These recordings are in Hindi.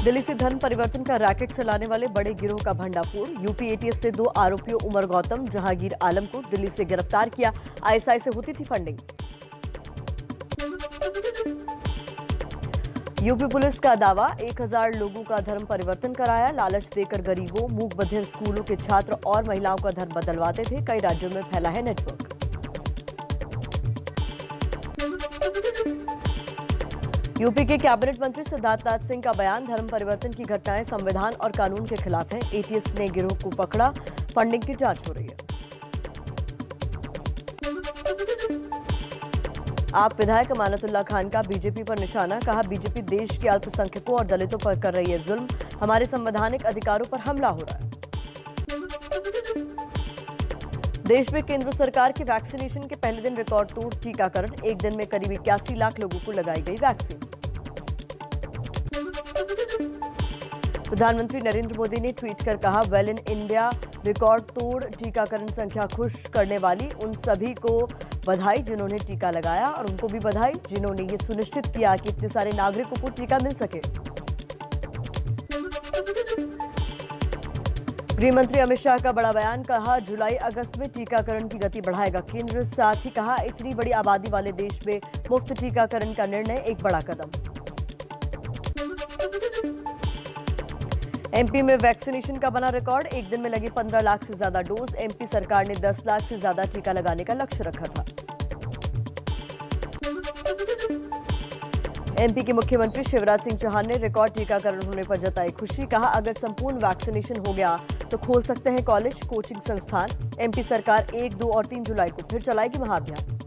दिल्ली से धन परिवर्तन का रैकेट चलाने वाले बड़े गिरोह का भंडाफोड़। यूपी एटीएस ने 2 आरोपियों उमर गौतम, जहांगीर आलम को दिल्ली से गिरफ्तार किया। आईएसआई से होती थी फंडिंग। यूपी पुलिस का दावा, 1000 लोगों का धर्म परिवर्तन कराया। लालच देकर गरीबों, मूक बधिर स्कूलों के छात्र और महिलाओं का धर्म बदलवाते थे। कई राज्यों में फैला है नेटवर्क। यूपी के कैबिनेट मंत्री सिद्धार्थनाथ सिंह का बयान, धर्म परिवर्तन की घटनाएं संविधान और कानून के खिलाफ हैं। एटीएस ने गिरोह को पकड़ा, फंडिंग की जांच हो रही है। आप विधायक अमानतुल्लाह खान का बीजेपी पर निशाना, कहा बीजेपी देश के अल्पसंख्यकों और दलितों पर कर रही है जुल्म, हमारे संवैधानिक अधिकारों पर हमला हो रहा है। देश में केंद्र सरकार के वैक्सीनेशन के पहले दिन रिकॉर्ड तोड़ टीकाकरण, एक दिन में करीब 81 लाख लोगों को लगाई गई वैक्सीन। प्रधानमंत्री नरेंद्र मोदी ने ट्वीट कर कहा, वेल इन इंडिया, रिकॉर्ड तोड़ टीकाकरण संख्या खुश करने वाली उन सभी को बधाई जिन्होंने टीका लगाया, और उनको भी बधाई जिन्होंने ये सुनिश्चित किया कि इतने सारे नागरिकों को टीका मिल सके। गृह मंत्री अमित शाह का बड़ा बयान, कहा जुलाई अगस्त में टीकाकरण की गति बढ़ाएगा केंद्र। साथ ही कहा, इतनी बड़ी आबादी वाले देश में मुफ्त टीकाकरण का निर्णय एक बड़ा कदम। एमपी में वैक्सीनेशन का बना रिकॉर्ड, एक दिन में लगे 15 लाख से ज्यादा डोज। एमपी सरकार ने 10 लाख से ज्यादा टीका लगाने का लक्ष्य रखा था। एमपी के मुख्यमंत्री शिवराज सिंह चौहान ने रिकॉर्ड टीकाकरण होने पर जताई खुशी, कहा अगर संपूर्ण वैक्सीनेशन हो गया तो खोल सकते हैं कॉलेज, कोचिंग संस्थान। एमपी सरकार 1, 2 और 3 जुलाई को फिर चलाएगी महाअभियान।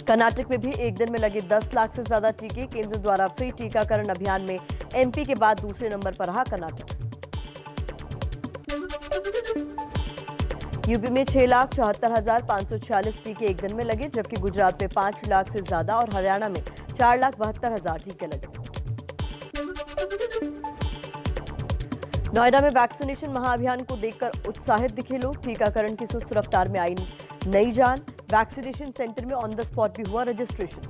कर्नाटक में भी एक दिन में लगे 10 लाख से ज्यादा टीके। केंद्र द्वारा फ्री टीकाकरण अभियान में एमपी के बाद दूसरे नंबर पर रहा कर्नाटक। यूपी में 6,74,546 टीके एक दिन में लगे, जबकि गुजरात में 5 लाख से ज्यादा और हरियाणा में 4,72,000 टीके लगे। नोएडा में वैक्सीनेशन महाअभियान को देखकर उत्साहित दिखे लोग। टीकाकरण की सुस्त रफ्तार में आई नई जान। वैक्सीनेशन सेंटर में ऑन द स्पॉट भी हुआ रजिस्ट्रेशन।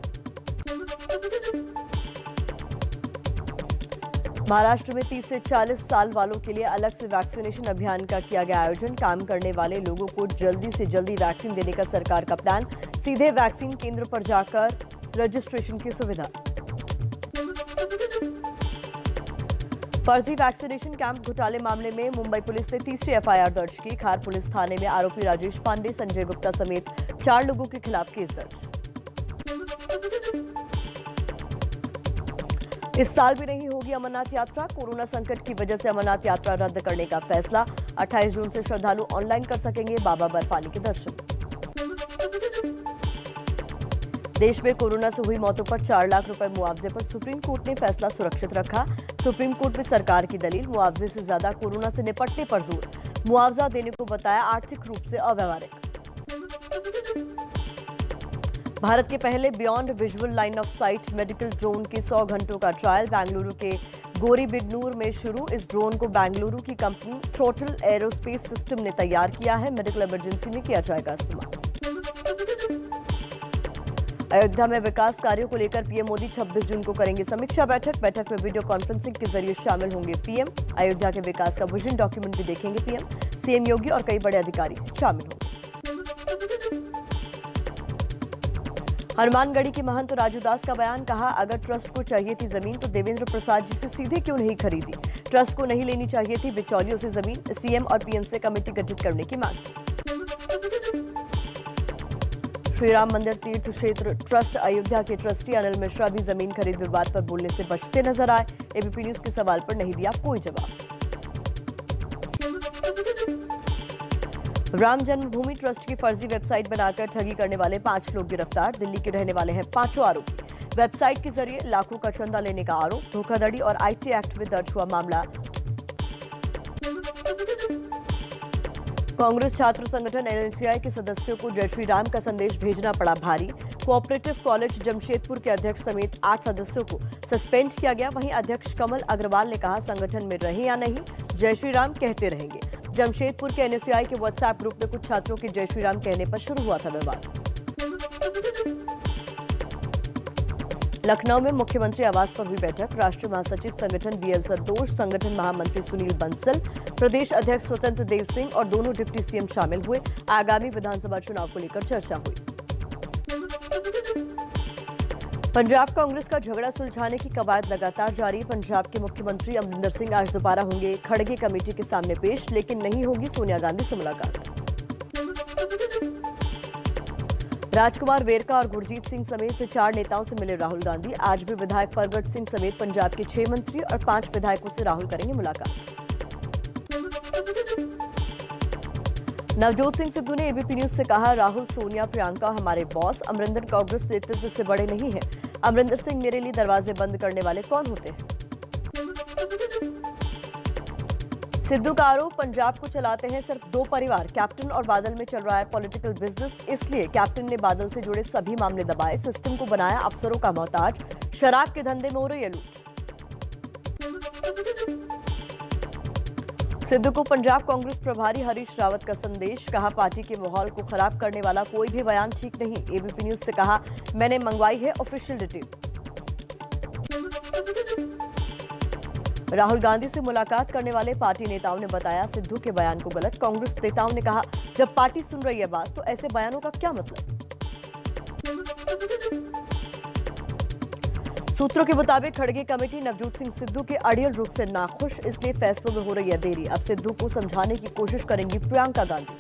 महाराष्ट्र में 30 से 40 साल वालों के लिए अलग से वैक्सीनेशन अभियान का किया गया आयोजन। काम करने वाले लोगों को जल्दी से जल्दी वैक्सीन देने का सरकार का प्लान। सीधे वैक्सीन केंद्र पर जाकर रजिस्ट्रेशन की सुविधा। फर्जी वैक्सीनेशन कैंप घोटाले मामले में मुंबई पुलिस ने तीसरी एफआईआर दर्ज की। खार पुलिस थाने में आरोपी राजेश पांडे, संजय गुप्ता समेत 4 लोगों के खिलाफ केस दर्ज। इस साल भी नहीं होगी अमरनाथ यात्रा, कोरोना संकट की वजह से अमरनाथ यात्रा रद्द करने का फैसला। 28 जून से श्रद्धालु ऑनलाइन कर सकेंगे बाबा बर्फानी के दर्शन। देश में कोरोना से हुई मौतों पर 4 लाख रुपए मुआवजे पर सुप्रीम कोर्ट ने फैसला सुरक्षित रखा। सुप्रीम कोर्ट में सरकार की दलील, मुआवजे से ज्यादा कोरोना से निपटने पर जोर। मुआवजा देने को बताया आर्थिक रूप से अव्यावहारिक। भारत के पहले beyond visual line of site medical drone के 100 घंटों का ट्रायल बेंगलुरु के गोरीबिदनूर में शुरू। इस ड्रोन को बेंगलुरु की कंपनी थ्रोटल एरोस्पेस सिस्टम ने तैयार किया है। मेडिकल इमरजेंसी में किया जाएगा इस्तेमाल। अयोध्या में विकास कार्यों को लेकर पीएम मोदी 26 जून को करेंगे समीक्षा बैठक। बैठक में वीडियो कॉन्फ्रेंसिंग के जरिए शामिल होंगे पीएम। अयोध्या के विकास का विजन डॉक्यूमेंट भी देखेंगे पीएम। सीएम योगी और कई बड़े अधिकारी शामिल होंगे। हनुमानगढ़ी के महंत राजू दास का बयान, कहा अगर ट्रस्ट को चाहिए थी जमीन तो देवेंद्र प्रसाद जी से सीधे क्यों नहीं खरीदी। ट्रस्ट को नहीं लेनी चाहिए थी बिचौलियों से जमीन। सीएम और पीएम से कमेटी गठित करने की मांग। श्री राम मंदिर तीर्थ क्षेत्र ट्रस्ट अयोध्या के ट्रस्टी अनिल मिश्रा भी जमीन खरीद विवाद पर बोलने से बचते नजर आए। एबीपी न्यूज के सवाल पर नहीं दिया कोई जवाब। राम जन्मभूमि ट्रस्ट की फर्जी वेबसाइट बनाकर ठगी करने वाले 5 लोग गिरफ्तार। दिल्ली के रहने वाले हैं 5 आरोपी। वेबसाइट के जरिए लाखों का चंदा लेने का आरोप। धोखाधड़ी और आईटी एक्ट में दर्ज हुआ मामला। कांग्रेस छात्र संगठन एनएसयूआई के सदस्यों को जय श्री राम का संदेश भेजना पड़ा भारी। कोऑपरेटिव कॉलेज जमशेदपुर के अध्यक्ष समेत 8 सदस्यों को सस्पेंड किया गया। वहीं अध्यक्ष कमल अग्रवाल ने कहा, संगठन में रहे या नहीं, जय श्री राम कहते रहेंगे। जमशेदपुर के एनएसयूआई के व्हाट्सएप ग्रुप में कुछ छात्रों के जय श्री राम कहने पर शुरू हुआ था विवाद। लखनऊ में मुख्यमंत्री आवास पर हुई बैठक। राष्ट्रीय महासचिव संगठन बीएल संतोष, संगठन महामंत्री सुनील बंसल, प्रदेश अध्यक्ष स्वतंत्र देव सिंह और दोनों डिप्टी सीएम शामिल हुए। आगामी विधानसभा चुनाव को लेकर चर्चा हुई। पंजाब कांग्रेस का झगड़ा सुलझाने की कवायद लगातार जारी। पंजाब के मुख्यमंत्री अमरिंदर सिंह आज दोबारा होंगे खड़गे कमेटी के सामने पेश, लेकिन नहीं होगी सोनिया गांधी से मुलाकात। राजकुमार वेरका और गुरजीत सिंह समेत 4 नेताओं से मिले राहुल गांधी। आज भी विधायक परगट सिंह समेत पंजाब के 6 मंत्री और 5 विधायकों से राहुल करेंगे मुलाकात। नवजोत सिंह सिद्धू ने एबीपी न्यूज से कहा, राहुल, सोनिया, प्रियंका हमारे बॉस, अमरिंदर कांग्रेस नेतृत्व से बड़े नहीं हैं। अमरिंदर सिंह मेरे लिए दरवाजे बंद करने वाले कौन होते हैं? सिद्धू का आरोप, पंजाब को चलाते हैं सिर्फ 2 परिवार। कैप्टन और बादल में चल रहा है पॉलिटिकल बिजनेस, इसलिए कैप्टन ने बादल से जुड़े सभी मामले दबाए, सिस्टम को बनाया अफसरों का मोहताज। शराब के धंधे में हो रही है लूट। सिद्धू को पंजाब कांग्रेस प्रभारी हरीश रावत का संदेश, कहा पार्टी के माहौल को खराब करने वाला कोई भी बयान ठीक नहीं। एबीपी न्यूज से कहा, मैंने मंगवाई है ऑफिशियल डिटेल। राहुल गांधी से मुलाकात करने वाले पार्टी नेताओं ने बताया सिद्धू के बयान को गलत। कांग्रेस नेताओं ने कहा, जब पार्टी सुन रही है बात तो ऐसे बयानों का क्या मतलब? सूत्रों के मुताबिक खड़गे कमेटी नवजोत सिंह सिद्धू के अड़ियल रुख से नाखुश, इसलिए फैसलों में हो रही है देरी। अब सिद्धू को समझाने की कोशिश करेंगी प्रियंका गांधी।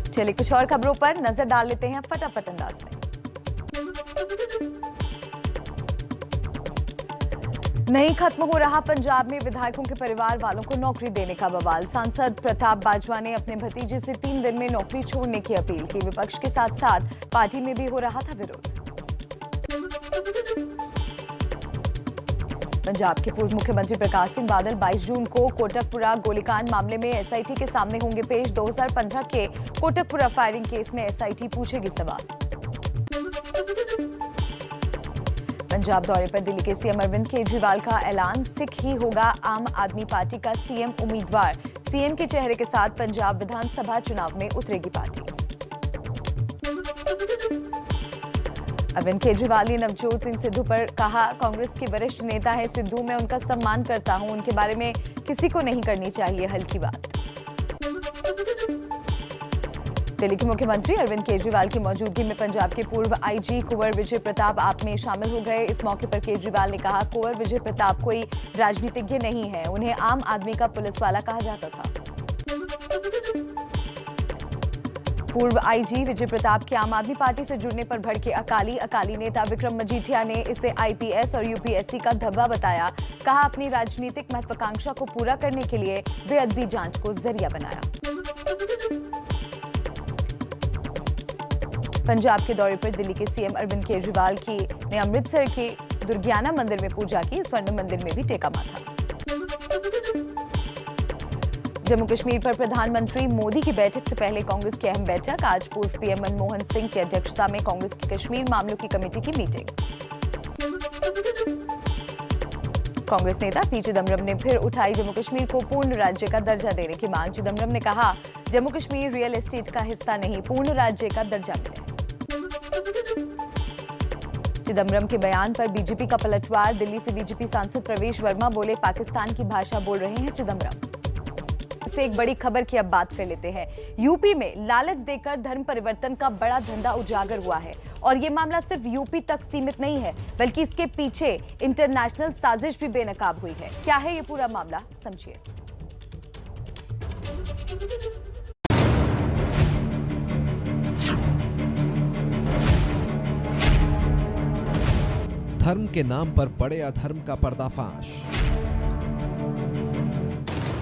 चलिए कुछ और खबरों पर नजर डाल लेते हैं फटाफट अंदाज में। नहीं खत्म हो रहा पंजाब में विधायकों के परिवार वालों को नौकरी देने का बवाल। सांसद प्रताप बाजवा ने अपने भतीजे से 3 दिन में नौकरी छोड़ने की अपील की। विपक्ष के साथ साथ पार्टी में भी हो रहा था विरोध। पंजाब के पूर्व मुख्यमंत्री प्रकाश सिंह बादल 22 जून को कोटकपुरा गोलीकांड मामले में एसआईटी के सामने होंगे पेश। 2015 के कोटकपुरा फायरिंग केस में एसआईटी पूछेगी सवाल। पंजाब दौरे पर दिल्ली के सीएम अरविंद केजरीवाल का ऐलान, सिख ही होगा आम आदमी पार्टी का सीएम उम्मीदवार। सीएम के चेहरे के साथ पंजाब विधानसभा चुनाव में उतरेगी पार्टी। अरविंद केजरीवाल ने नवजोत सिंह सिद्धू पर कहा, कांग्रेस के वरिष्ठ नेता है सिद्धू, मैं उनका सम्मान करता हूं, उनके बारे में किसी को नहीं करनी चाहिए हल्की बात। दिल्ली के मुख्यमंत्री अरविंद केजरीवाल की मौजूदगी में पंजाब के पूर्व आईजी कुंवर विजय प्रताप आप में शामिल हो गए। इस मौके पर केजरीवाल ने कहा, कुंवर विजय प्रताप कोई राजनीतिज्ञ नहीं है, उन्हें आम आदमी का पुलिस वाला कहा जाता था। पूर्व आईजी विजय प्रताप के आम आदमी पार्टी से जुड़ने पर भड़के अकाली नेता विक्रम मजीठिया ने इसे आईपीएस और यूपीएससी का धब्बा बताया। कहा, अपनी राजनीतिक महत्वाकांक्षा को पूरा करने के लिए बेअदबी जांच को जरिया बनाया। पंजाब के दौरे पर दिल्ली के सीएम अरविंद केजरीवाल ने अमृतसर के दुर्गियाना मंदिर में पूजा की। स्वर्ण मंदिर में भी टेका माथा। जम्मू कश्मीर पर प्रधानमंत्री मोदी की बैठक से पहले कांग्रेस की अहम बैठक। आज पूर्व पीएम मनमोहन सिंह की अध्यक्षता में कांग्रेस की कश्मीर मामलों की कमेटी की मीटिंग। कांग्रेस नेता पी चिदम्बरम ने फिर उठाई जम्मू कश्मीर को पूर्ण राज्य का दर्जा देने की मांग। चिदम्बरम ने कहा, जम्मू कश्मीर रियल एस्टेट का हिस्सा नहीं, पूर्ण राज्य का दर्जा मिले। चिदम्बरम के बयान पर बीजेपी का पलटवार। दिल्ली से बीजेपी सांसद प्रवेश वर्मा बोले, पाकिस्तान की भाषा बोल रहे हैं चिदम्बरम। से एक बड़ी खबर की अब बात कर लेते हैं। यूपी में लालच देकर धर्म परिवर्तन का बड़ा धंधा उजागर हुआ है और ये मामला सिर्फ यूपी तक सीमित नहीं है, बल्कि इसके पीछे इंटरनेशनल साजिश भी बेनकाब हुई है। क्या है ये पूरा मामला, समझिए। धर्म के नाम पर बड़े अधर्म का पर्दाफाश।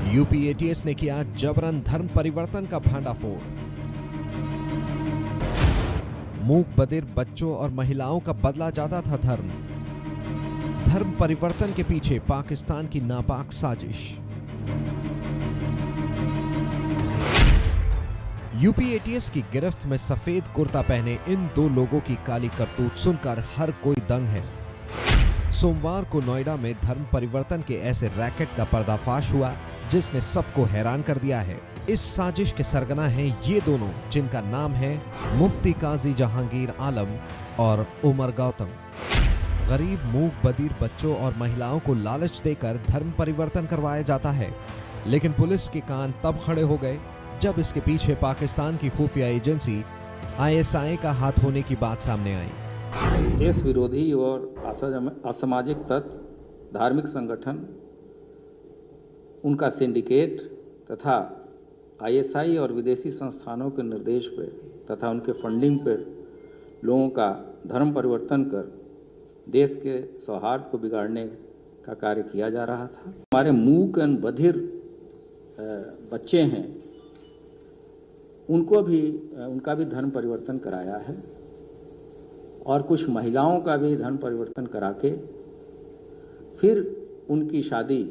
यूपी एटीएस ने किया जबरन धर्म परिवर्तन का भांडाफोड़। मूक बधिर बच्चों और महिलाओं का बदला जाता था धर्म। धर्म परिवर्तन के पीछे पाकिस्तान की नापाक साजिश। यूपी एटीएस की गिरफ्त में सफेद कुर्ता पहने इन 2 लोगों की काली करतूत सुनकर हर कोई दंग है। सोमवार को नोएडा में धर्म परिवर्तन के ऐसे रैकेट का पर्दाफाश हुआ जिसने सबको हैरान कर दिया है। इस साजिश के सरगना हैं ये दोनों, जिनका नाम है मुफ्ती काजी जहांगीर आलम और उमर गौतम। गरीब मूक बधिर बच्चों और महिलाओं को लालच देकर धर्म परिवर्तन करवाया जाता है, लेकिन पुलिस के कान तब खड़े हो गए जब इसके पीछे पाकिस्तान की खुफिया एजेंसी ISI का हाथ होने की बात सामने आई। देश विरोधी और असामाजिक तत्व, धार्मिक संगठन, उनका सिंडिकेट तथा ISI और विदेशी संस्थानों के निर्देश पर तथा उनके फंडिंग पर लोगों का धर्म परिवर्तन कर देश के सौहार्द को बिगाड़ने का कार्य किया जा रहा था। हमारे मूक एवं बधिर बच्चे हैं, उनका भी धर्म परिवर्तन कराया है और कुछ महिलाओं का भी धर्म परिवर्तन करा के फिर उनकी शादी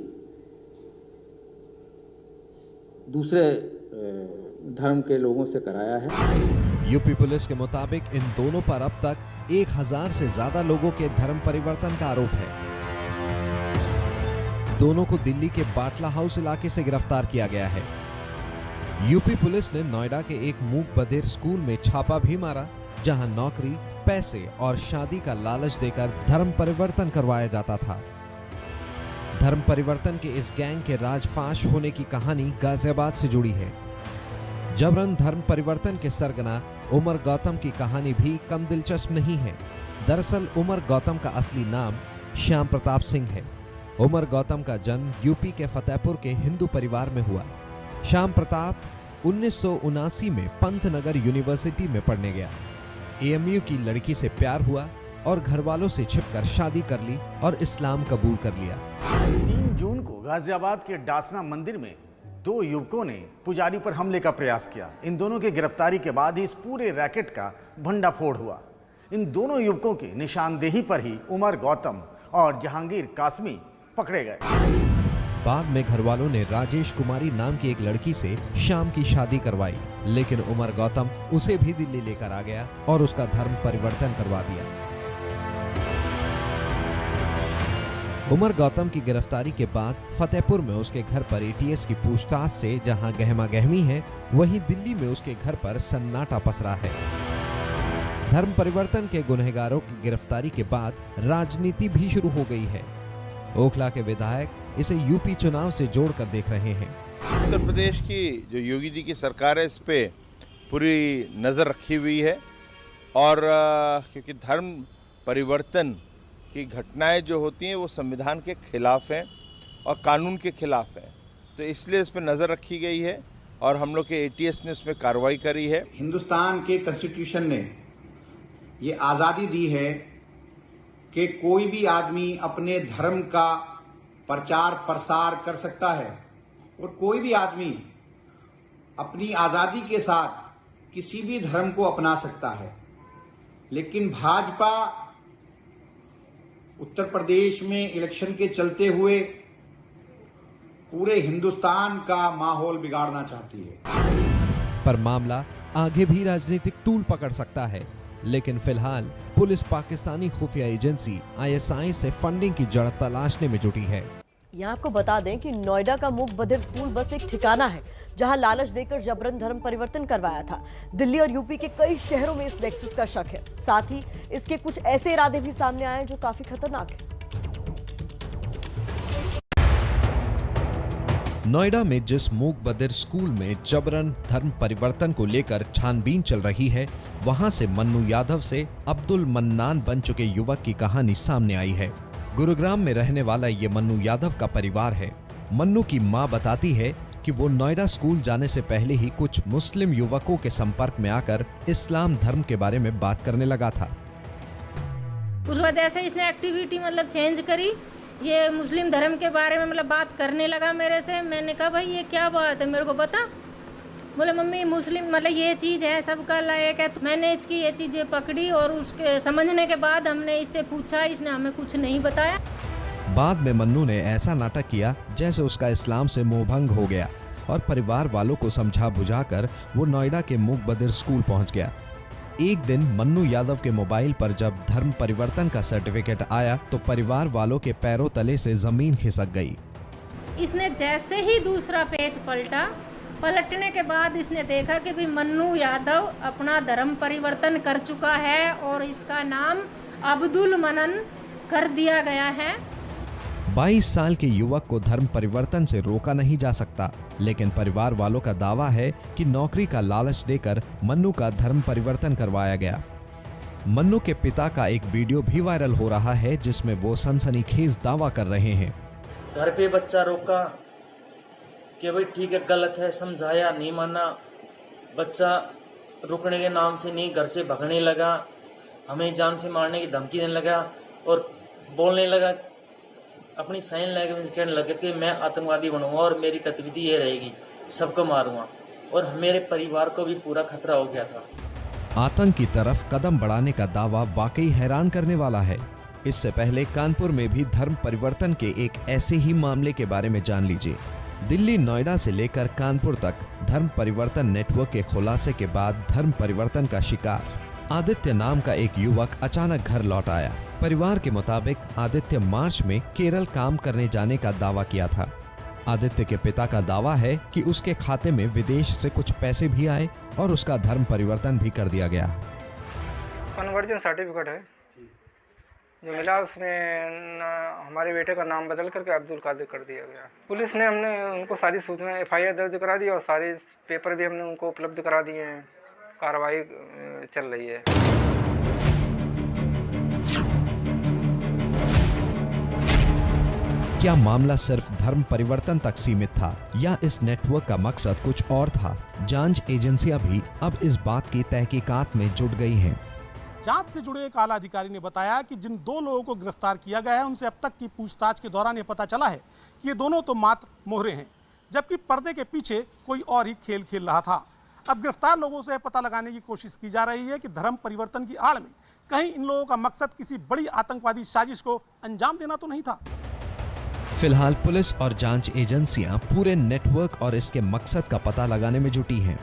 दूसरे धर्म के लोगों से कराया है। यूपी पुलिस के मुताबिक इन दोनों पर अब तक 1000 से ज्यादा लोगों के धर्म परिवर्तन का आरोप है। दोनों को दिल्ली के बाटला हाउस इलाके से गिरफ्तार किया गया है। यूपी पुलिस ने नोएडा के एक मूक बधिर स्कूल में छापा भी मारा, जहां नौकरी, पैसे और शादी का लालच देकर धर्म परिवर्तन करवाया जाता था। धर्म परिवर्तन के इस गैंग के राजफाश होने की कहानी गाजियाबाद से जुड़ी है। जबरन धर्म परिवर्तन के सरगना उमर गौतम की कहानी भी कम दिलचस्प नहीं है। दरअसल उमर गौतम का असली नाम श्याम प्रताप सिंह है। उमर गौतम का जन्म यूपी के फतेहपुर के हिंदू परिवार में हुआ। श्याम प्रताप 1979 में पंतनगर यूनिवर्सिटी में पढ़ने गया। AMU की लड़की से प्यार हुआ और घर वालों से छिपकर शादी कर ली और इस्लाम कबूल कर लिया। 3 जून को गाजियाबाद के डासना मंदिर में 2 युवकों ने पुजारी पर हमले का प्रयास किया। इन दोनों की गिरफ्तारी के बाद ही इस पूरे रैकेट का भंडाफोड़ हुआ। इन दोनों युवकों की निशानदेही पर ही उमर गौतम और जहांगीर कासमी पकड़े गए। बाद में घर वालों ने राजेश कुमारी नाम की एक लड़की से श्याम की शादी करवाई, लेकिन उमर गौतम उसे भी दिल्ली लेकर आ गया और उसका धर्म परिवर्तन करवा दिया। उमर गौतम की गिरफ्तारी के बाद फतेहपुर में उसके घर पर ATS की पूछताछ से जहां गहमा गहमी है, वहीं दिल्ली में उसके घर पर सन्नाटा पसरा है। धर्म परिवर्तन के गुनहगारों की गिरफ्तारी के बाद राजनीति भी शुरू हो गई है। ओखला के विधायक इसे यूपी चुनाव से जोड़कर देख रहे हैं। उत्तर प्रदेश की जो योगी जी की सरकार है, इस पे पूरी नज़र रखी हुई है और क्योंकि धर्म परिवर्तन की घटनाएं जो होती हैं वो संविधान के खिलाफ हैं और कानून के खिलाफ हैं, तो इसलिए इस पर नज़र रखी गई है और हम लोग के ATS ने उसमें कार्रवाई करी है। हिंदुस्तान के कॉन्स्टिट्यूशन ने ये आज़ादी दी है कि कोई भी आदमी अपने धर्म का प्रचार प्रसार कर सकता है और कोई भी आदमी अपनी आज़ादी के साथ किसी भी धर्म को अपना सकता है। लेकिन भाजपा उत्तर प्रदेश में इलेक्शन के चलते हुए पूरे हिंदुस्तान का माहौल बिगाड़ना चाहती है। पर मामला आगे भी राजनीतिक तूल पकड़ सकता है, लेकिन फिलहाल पुलिस पाकिस्तानी खुफिया एजेंसी ISI से फंडिंग की जड़ तलाशने में जुटी है। यहाँ आपको बता दें कि नोएडा का मूक बधिर स्कूल बस एक ठिकाना है जहां लालच देकर जबरन धर्म परिवर्तन करवाया था। दिल्ली और यूपी के कई शहरों में इस नेक्सस का शक है। साथ ही इसके कुछ ऐसे इरादे भी सामने आए जो काफी खतरनाक है। नोएडा में जिस मूक बधिर स्कूल में जबरन धर्म परिवर्तन को लेकर छानबीन चल रही है, वहां से मन्नू यादव से अब्दुल मन्नान बन चुके युवक की कहानी सामने आई है। गुरुग्राम में रहने वाला ये मन्नू यादव का परिवार है। मन्नू की मां बताती है कि वो नोएडा स्कूल जाने से पहले ही कुछ मुस्लिम युवकों के संपर्क में आकर इस्लाम धर्म के बारे में बात करने लगा था। उस वजह से इसने एक्टिविटी मतलब चेंज करी, ये मुस्लिम धर्म के बारे में मतलब बात करने लगा मेरे से। मैंने कहा भाई ये क्या बात है, मेरे को बता। बोले मम्मी मुस्लिम मतलब ये चीज़ है, सबका लायक है। तो मैंने इसकी ये चीज़ें पकड़ी और उसके समझने के बाद हमने इससे पूछा, इसने हमें कुछ नहीं बताया। बाद में मन्नू ने ऐसा नाटक किया जैसे उसका इस्लाम से मोहभंग हो गया और परिवार वालों को समझा बुझाकर वो नोएडा के मूक बधिर स्कूल पहुंच गया। एक दिन मन्नू यादव के मोबाइल पर जब धर्म परिवर्तन का सर्टिफिकेट आया तो परिवार वालों के पैरों तले से जमीन खिसक गई। इसने जैसे ही दूसरा पेज पलटा पलटने के बाद इसने देखा कि भी मन्नू यादव अपना धर्म परिवर्तन कर चुका है और इसका नाम अब्दुल मनन कर दिया गया है। 22 साल के युवक को धर्म परिवर्तन से रोका नहीं जा सकता, लेकिन परिवार वालों का दावा है कि नौकरी का लालच देकर मन्नू का धर्म परिवर्तन करवाया गया। मन्नू के पिता का एक वीडियो भी वायरल हो रहा है जिसमें वो सनसनीखेज दावा कर रहे हैं। घर पे बच्चा रोका कि भाई ठीक है गलत है, समझाया नहीं माना, बच्चा रुकने के नाम से नहीं घर से भगने लगा, हमें जान से मारने की धमकी देने लगा और बोलने लगा, अपनी साइन लैंग्वेज कहने लगा कि मैं आतंकवादी बनूंगा और मेरी गतिविधि ये रहेगी, सबको मारूंगा, और मेरे परिवार को भी पूरा खतरा हो गया था। आतंक की तरफ कदम बढ़ाने का दावा वाकई हैरान करने वाला है। इससे पहले कानपुर में भी धर्म परिवर्तन के एक ऐसे ही मामले के बारे में जान लीजिए। दिल्ली नोएडा से लेकर कानपुर तक धर्म परिवर्तन नेटवर्क के खुलासे के बाद धर्म परिवर्तन का शिकार आदित्य नाम का एक युवक अचानक घर लौट आया। परिवार के मुताबिक आदित्य मार्च में केरल काम करने जाने का दावा किया था। आदित्य के पिता का दावा है कि उसके खाते में विदेश से कुछ पैसे भी आए और उसका धर्म परिवर्तन भी कर दिया गया। कन्वर्जन सर्टिफिकेट है जो मिला, उसमें हमारे बेटे का नाम बदल करके अब्दुल कादिर कर दिया गया। पुलिस ने हमने उनको सारी सूचना FIR दर्ज करा दी और सारे पेपर भी हमने उनको उपलब्ध करा दिए हैं। कार्रवाई चल रही है। क्या मामला सिर्फ धर्म परिवर्तन तक सीमित था या इस नेटवर्क का मकसद कुछ और था? जांच एजेंसियां भी अब इस बात की तहकीकात में जुट गई हैं। जांच से जुड़े एक आला अधिकारी ने बताया कि जिन 2 लोगों को गिरफ्तार किया गया है उनसे अब तक की पूछताछ के दौरान ये पता चला है कि ये दोनों तो मात्र मोहरे हैं, जबकि पर्दे के पीछे कोई और ही खेल खेल रहा था। अब गिरफ्तार लोगों से पता लगाने की कोशिश की जा रही है कि धर्म परिवर्तन की आड़ में कहीं इन लोगों का मकसद किसी बड़ी आतंकवादी साजिश को अंजाम देना तो नहीं था। फिलहाल पुलिस और जांच एजेंसियां पूरे नेटवर्क और इसके मकसद का पता लगाने में जुटी हैं।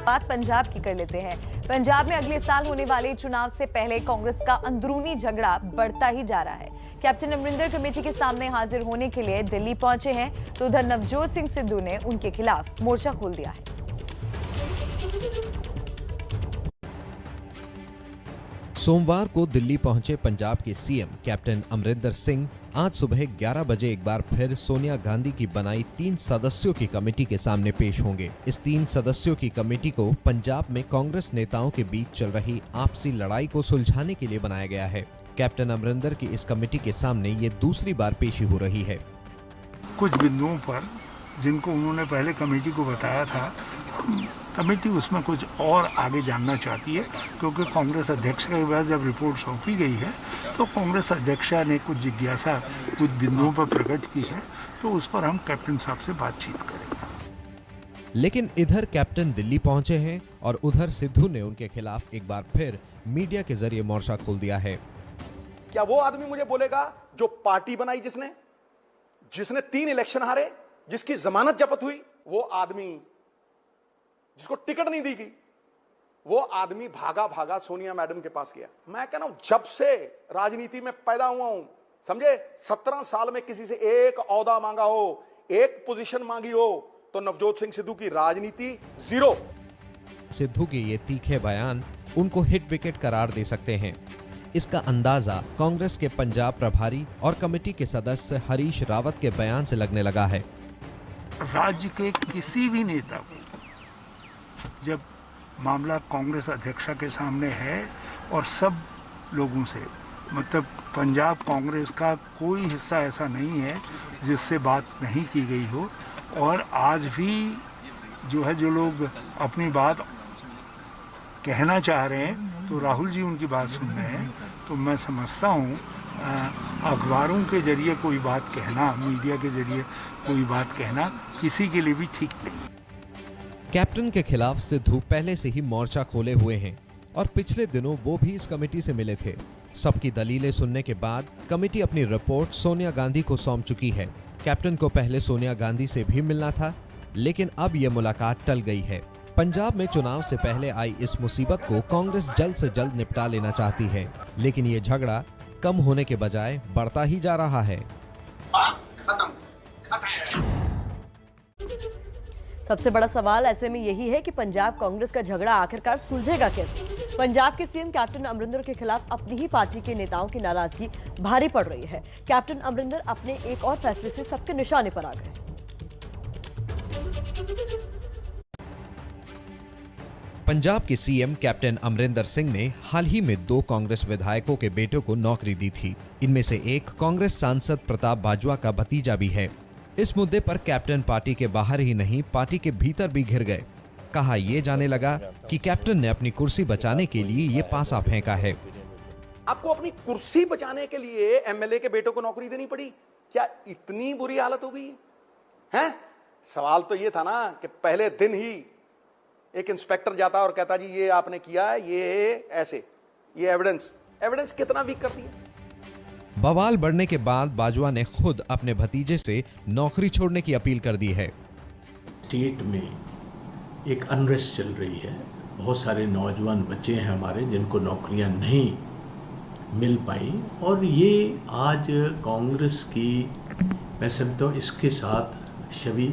बात पंजाब की कर लेते हैं। पंजाब में अगले साल होने वाले चुनाव से पहले कांग्रेस का अंदरूनी झगड़ा बढ़ता ही जा रहा है। कैप्टन अमरिंदर कमेटी के सामने हाजिर होने के लिए दिल्ली पहुंचे हैं, तो उधर नवजोत सिंह सिद्धू ने उनके खिलाफ मोर्चा खोल दिया है। सोमवार को दिल्ली पहुंचे पंजाब के सीएम कैप्टन अमरिंदर सिंह आज सुबह 11 बजे एक बार फिर सोनिया गांधी की बनाई 3 सदस्यों की कमेटी के सामने पेश होंगे। इस 3 सदस्यों की कमेटी को पंजाब में कांग्रेस नेताओं के बीच चल रही आपसी लड़ाई को सुलझाने के लिए बनाया गया है। कैप्टन अमरिंदर की इस कमेटी के सामने ये दूसरी बार पेशी हो रही है। कुछ बिंदुओं पर जिनको उन्होंने पहले कमेटी को बताया था, कमेटी उसमें कुछ और आगे जानना चाहती है, क्योंकि कांग्रेस अध्यक्ष के पास जब रिपोर्ट सौंपी गई है तो कांग्रेस अध्यक्षा ने कुछ जिज्ञासा कुछ बिंदुओं पर प्रकट की है, तो उस पर हम कैप्टन साहब से बातचीत करेंगे। लेकिन इधर कैप्टन दिल्ली पहुंचे हैं और उधर सिद्धू ने उनके खिलाफ एक बार फिर मीडिया के जरिए मोर्चा खोल दिया है। क्या वो आदमी मुझे बोलेगा जो पार्टी बनाई जिसने 3 इलेक्शन हारे, जिसकी जमानत जब्त हुई, वो आदमी जिसको टिकट नहीं दी गई, वो आदमी भागा सोनिया मैडम के पास गया। मैं कह रहा हूं जब से राजनीति में पैदा हुआ हूं, समझे, 17 साल में किसी से एक ओहदा मांगा हो, एक पोजीशन मांगी हो, तो नवजोत सिंह सिद्धू की राजनीति 0। सिद्धू के ये तीखे बयान उनको हिट विकेट करार दे सकते हैं। इसका अंदाजा कांग्रेस के पंजाब प्रभारी और कमेटी के सदस्य हरीश रावत के बयान से लगने लगा है। राज्य के किसी भी नेता को जब मामला कांग्रेस अध्यक्षा के सामने है और सब लोगों से, मतलब पंजाब कांग्रेस का कोई हिस्सा ऐसा नहीं है जिससे बात नहीं की गई हो, और आज भी जो है जो लोग अपनी बात कहना चाह रहे हैं तो राहुल जी उनकी बात सुन रहे हैं, तो मैं समझता हूँ अखबारों के जरिए कोई बात कहना, मीडिया के जरिए कोई बात कहना किसी के लिए भी ठीक नहीं। कैप्टन के खिलाफ सिद्धू पहले से ही मोर्चा खोले हुए हैं और पिछले दिनों वो भी इस कमेटी से मिले थे। सबकी दलीलें सुनने के बाद कमेटी अपनी रिपोर्ट सोनिया गांधी को सौंप चुकी है। कैप्टन को पहले सोनिया गांधी से भी मिलना था, लेकिन अब यह मुलाकात टल गई है। पंजाब में चुनाव से पहले आई इस मुसीबत को कांग्रेस जल्द से जल्द निपटा लेना चाहती है, लेकिन ये झगड़ा कम होने के बजाय बढ़ता ही जा रहा है। सबसे बड़ा सवाल ऐसे में यही है कि पंजाब कांग्रेस का झगड़ा आखिरकार सुलझेगा कैसे। पंजाब के सीएम कैप्टन अमरिंदर के खिलाफ अपनी ही पार्टी के नेताओं की नाराजगी भारी पड़ रही है। कैप्टन अमरिंदर अपने एक और फैसले से सबके निशाने पर आ गए। पंजाब के सीएम कैप्टन अमरिंदर सिंह ने हाल ही में 2 कांग्रेस विधायकों के बेटों को नौकरी दी थी। इनमें से एक कांग्रेस सांसद प्रताप बाजवा का भतीजा भी है। इस मुद्दे पर कैप्टन पार्टी के बाहर ही नहीं, पार्टी के भीतर भी घिर गए। कहा यह जाने लगा कि कैप्टन ने अपनी कुर्सी बचाने के लिए ये पासा फेंका है। आपको अपनी कुर्सी बचाने के लिए एमएलए के बेटों को नौकरी देनी पड़ी? क्या इतनी बुरी हालत हो गई है? सवाल तो ये था ना कि पहले दिन ही एक इंस्पेक्टर जाता और कहता जी ये आपने किया है, ये ऐसे, ये एविडेंस कितना वीक कर दिया। बवाल बढ़ने के बाद बाजवा ने खुद अपने भतीजे से नौकरी छोड़ने की अपील कर दी है। स्टेट में एक अनरेस्ट चल रही है, बहुत सारे नौजवान बच्चे हैं हमारे जिनको नौकरियां नहीं मिल पाई, और ये आज कांग्रेस की, मैं समझता हूँ इसके साथ छवि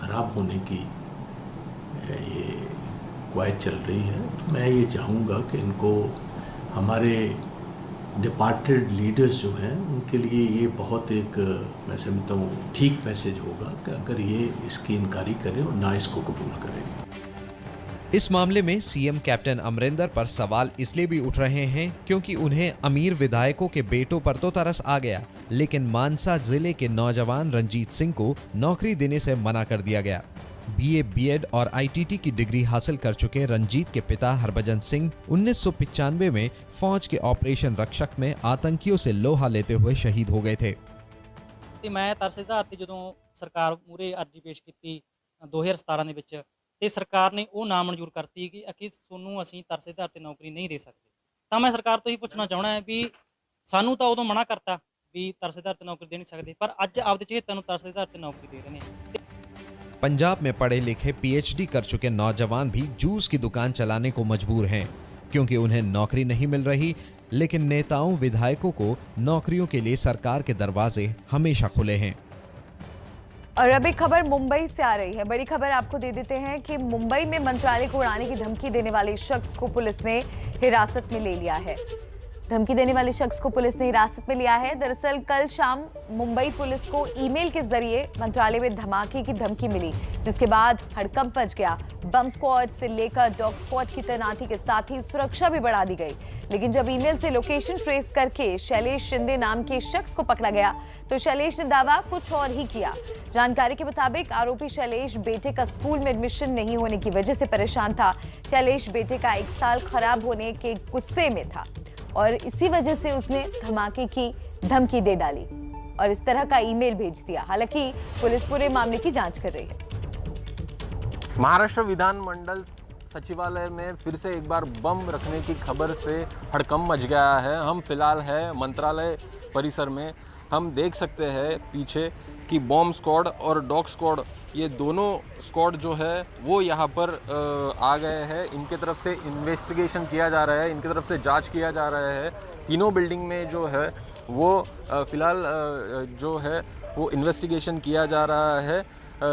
खराब होने की ये क्वाइट चल रही है। मैं ये चाहूँगा कि इनको, हमारे डिपार्टेड लीडर्स जो हैं उनके लिए ये बहुत एक, मैं समझता हूँ ठीक मैसेज होगा कि अगर ये इसकी इनकारी करें और ना इसको कबूल करें। इस मामले में सीएम कैप्टन अमरिंदर पर सवाल इसलिए भी उठ रहे हैं क्योंकि उन्हें अमीर विधायकों के बेटों पर तो तरस आ गया, लेकिन मानसा जिले के नौजवान रंजीत सिंह को नौकरी देने से मना कर दिया गया। बीए, बीएड और आईटीटी की डिग्री हासिल कर चुके रंजीत के पिता हरभजन सिंह 1995 में फौज के ऑपरेशन रक्षक में आतंकियों से लोहा लेते हुए शहीद हो गए थे। मैं ਤਰਸ ਆਧਾਰ ਤੇ ਜਦੋਂ ਸਰਕਾਰ ਮੂਰੇ ਅਰਜ਼ੀ ਪੇਸ਼ ਕੀਤੀ 2017 ਦੇ ਵਿੱਚ, ਤੇ ਸਰਕਾਰ ਨੇ ਉਹ ਨਾ ਮਨਜ਼ੂਰ ਕਰਤੀ ਕਿ ਤੁਹਾਨੂੰ ਅਸੀਂ ਤਰਸ ਆਧਾਰ ਤੇ ਨੌਕਰੀ ਨਹੀਂ ਦੇ ਸਕਦੇ। ਤਾਂ ਮੈਂ ਸਰਕਾਰ ਤੋਂ ਹੀ ਪੁੱਛਣਾ ਚਾਹਣਾ ਹੈ ਵੀ ਸਾਨੂੰ ਤਾਂ ਉਦੋਂ ਮਨਾ ਕਰਤਾ ਵੀ ਤਰਸ ਆਧਾਰ ਤੇ ਨੌਕਰੀ ਦੇ ਨਹੀਂ ਸਕਦੇ, ਪਰ ਅੱਜ ਆਪਦੇ ਚਹੇਤਿਆਂ ਨੂੰ ਤਰਸ ਆਧਾਰ ਤੇ ਨੌਕਰੀ ਦੇ ਰਹੇ ਨੇ। पंजाब में पढ़े लिखे पीएचडी कर चुके नौजवान भी जूस की दुकान चलाने को मजबूर हैं क्योंकि उन्हें नौकरी नहीं मिल रही, लेकिन नेताओं विधायकों को नौकरियों के लिए सरकार के दरवाजे हमेशा खुले हैं। और अब एक खबर मुंबई से आ रही है। बड़ी खबर आपको दे देते हैं कि मुंबई में मंत्रालय को उड़ाने की धमकी देने वाले शख्स को पुलिस ने हिरासत में ले लिया है। धमकी देने वाले शख्स को पुलिस ने हिरासत में लिया है। दरअसल कल शाम मुंबई पुलिस को ईमेल के जरिए मंत्रालय में धमाके की धमकी मिली, जिसके बाद हड़कंप मच गया। बम स्क्वाड से लेकर डॉग स्क्वाड की तैनाती के साथ ही सुरक्षा भी बढ़ा दी गई। लेकिन जब ईमेल से लोकेशन ट्रेस करके शैलेश शिंदे नाम के शख्स को पकड़ा गया तो शैलेश ने दावा कुछ और ही किया। जानकारी के मुताबिक आरोपी शैलेश बेटे का स्कूल में एडमिशन नहीं होने की वजह से परेशान था। शैलेश बेटे का 1 साल खराब होने के गुस्से में था और इसी वजह से उसने धमाके की धमकी दे डाली और इस तरह का ईमेल भेज दिया। हालांकि पुलिस पूरे मामले की जांच कर रही है। महाराष्ट्र विधानमंडल सचिवालय में फिर से एक बार बम रखने की खबर से हड़कंप मच गया है। हम फिलहाल है मंत्रालय परिसर में। हम देख सकते हैं पीछे कि बॉम्ब स्क्वाड और डॉग स्क्वाड, ये दोनों स्क्वाड जो है वो यहाँ पर आ गए हैं। इनके तरफ से इन्वेस्टिगेशन किया जा रहा है, इनकी तरफ से जांच किया जा रहा है। तीनों बिल्डिंग में जो है वो फिलहाल जो है वो इन्वेस्टिगेशन किया जा रहा है।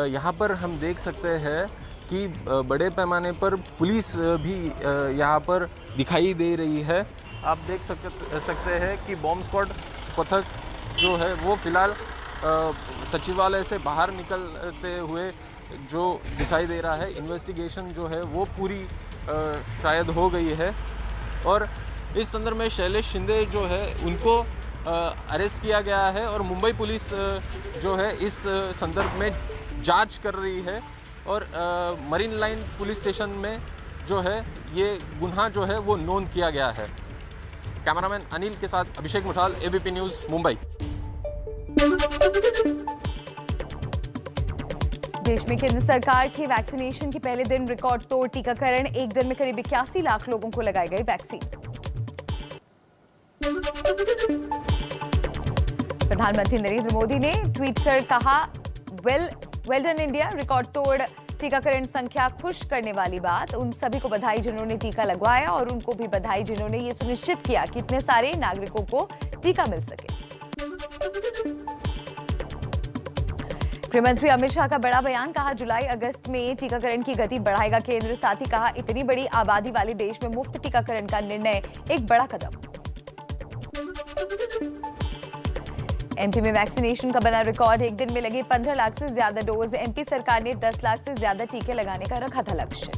यहाँ पर हम देख सकते हैं कि बड़े पैमाने पर पुलिस भी यहाँ पर दिखाई दे रही है। आप देख सकते हैं कि बॉम्ब स्क्वाड पथक जो है वो फिलहाल सचिवालय से बाहर निकलते हुए जो दिखाई दे रहा है। इन्वेस्टिगेशन जो है वो पूरी शायद हो गई है और इस संदर्भ में शैलेश शिंदे जो है उनको अरेस्ट किया गया है और मुंबई पुलिस जो है इस संदर्भ में जांच कर रही है और मरीन लाइन पुलिस स्टेशन में जो है ये गुन्हा जो है वो नोंद किया गया है। कैमरामैन अनिल के साथ अभिषेक मुठाल, एबीपी न्यूज़, मुंबई। देश में केंद्र सरकार के वैक्सीनेशन के पहले दिन रिकॉर्ड तोड़ टीकाकरण। एक दिन में करीब 81 लाख लोगों को लगाई गई वैक्सीन। प्रधानमंत्री नरेंद्र मोदी ने ट्वीट कर कहा, वेल डन इंडिया। रिकॉर्ड तोड़ टीकाकरण संख्या खुश करने वाली बात। उन सभी को बधाई जिन्होंने टीका लगवाया और उनको भी बधाई जिन्होंने ये सुनिश्चित किया कि इतने सारे नागरिकों को टीका मिल सके। गृह मंत्री अमित शाह का बड़ा बयान, कहा जुलाई अगस्त में टीकाकरण की गति बढ़ाएगा केंद्र। साथ ही कहा इतनी बड़ी आबादी वाले देश में मुफ्त टीकाकरण का निर्णय एक बड़ा कदम। एमपी में वैक्सीनेशन का बना रिकॉर्ड, एक दिन में लगे 15 लाख से ज्यादा डोज। एमपी सरकार ने 10 लाख से ज्यादा टीके लगाने का रखा था लक्ष्य।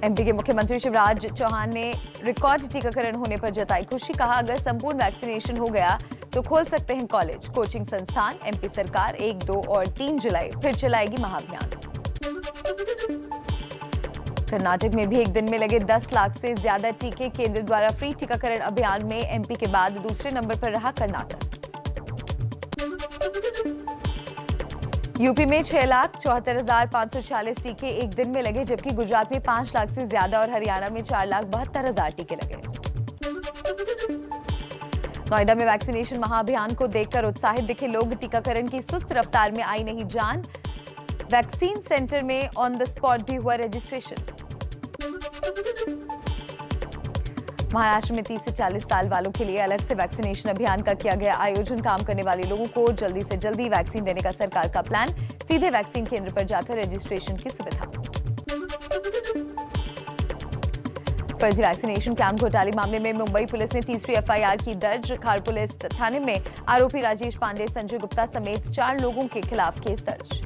एमपी के मुख्यमंत्री शिवराज चौहान ने रिकॉर्ड टीकाकरण होने पर जताई खुशी, कहा अगर संपूर्ण वैक्सीनेशन हो गया तो खोल सकते हैं कॉलेज, कोचिंग संस्थान। एमपी सरकार 1, 2 और 3 जुलाई फिर चलाएगी महाअभियान। कर्नाटक में भी एक दिन में लगे 10 लाख से ज्यादा टीके, केंद्र द्वारा फ्री टीकाकरण अभियान में एमपी के बाद दूसरे नंबर पर रहा कर्नाटक। यूपी में 6,74,546 टीके एक दिन में लगे, जबकि गुजरात में 5 लाख से ज्यादा और हरियाणा में 4,72,000 टीके लगे। नोएडा में वैक्सीनेशन महाअभियान को देखकर उत्साहित दिखे लोग, टीकाकरण की सुस्त रफ्तार में आई नहीं जान। वैक्सीन सेंटर में ऑन द स्पॉट भी हुआ रजिस्ट्रेशन। महाराष्ट्र में 30 से 40 साल वालों के लिए अलग से वैक्सीनेशन अभियान का किया गया आयोजन। काम करने वाले लोगों को जल्दी से जल्दी वैक्सीन देने का सरकार का प्लान, सीधे वैक्सीन केंद्र पर जाकर रजिस्ट्रेशन की सुविधा। फर्जी वैक्सीनेशन कैंप घोटाले मामले में मुंबई पुलिस ने तीसरी एफआईआर की दर्ज। खार पुलिस थाने में आरोपी राजेश पांडे, संजय गुप्ता समेत 4 लोगों के खिलाफ केस दर्ज।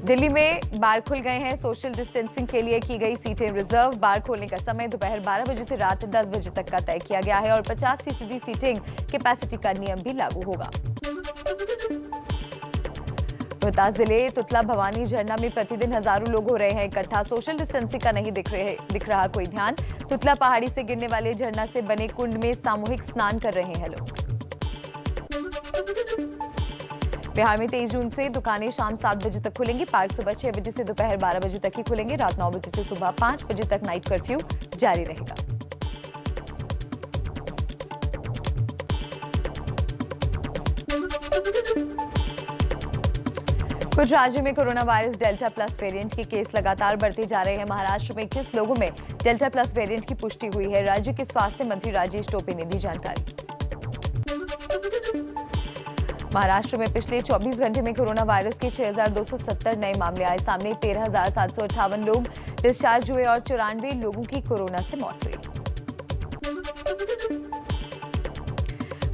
दिल्ली में बार खुल गए हैं, सोशल डिस्टेंसिंग के लिए की गई सीटें रिजर्व। बार खोलने का समय दोपहर 12 बजे से रात 10 बजे तक का तय किया गया है और 50% सीटिंग कैपेसिटी का नियम भी लागू होगा। रोहतास जिले तुतला भवानी झरना में प्रतिदिन हजारों लोग हो रहे हैं इकट्ठा। सोशल डिस्टेंसिंग का नहीं दिख रहा कोई ध्यान। तुतला पहाड़ी से गिरने वाले झरना से बने कुंड में सामूहिक स्नान कर रहे हैं लोग। बिहार में 23 जून से दुकानें शाम 7 बजे तक खुलेंगी। पार्क सुबह 6 बजे से दोपहर 12 बजे तक ही खुलेंगे। रात 9 बजे से सुबह 5 बजे तक नाइट कर्फ्यू जारी रहेगा। कुछ राज्यों में corona virus delta plus variant के केस लगातार बढ़ते जा रहे हैं। महाराष्ट्र में 21 लोगों में डेल्टा प्लस वेरिएंट की पुष्टि हुई है। राज्य के स्वास्थ्य मंत्री राजेश टोपे ने दी जानकारी। महाराष्ट्र में पिछले 24 घंटे में कोरोना वायरस के 6,270 नए मामले आए सामने। 13,758 लोग डिस्चार्ज हुए और 94 लोगों की कोरोना से मौत हुई।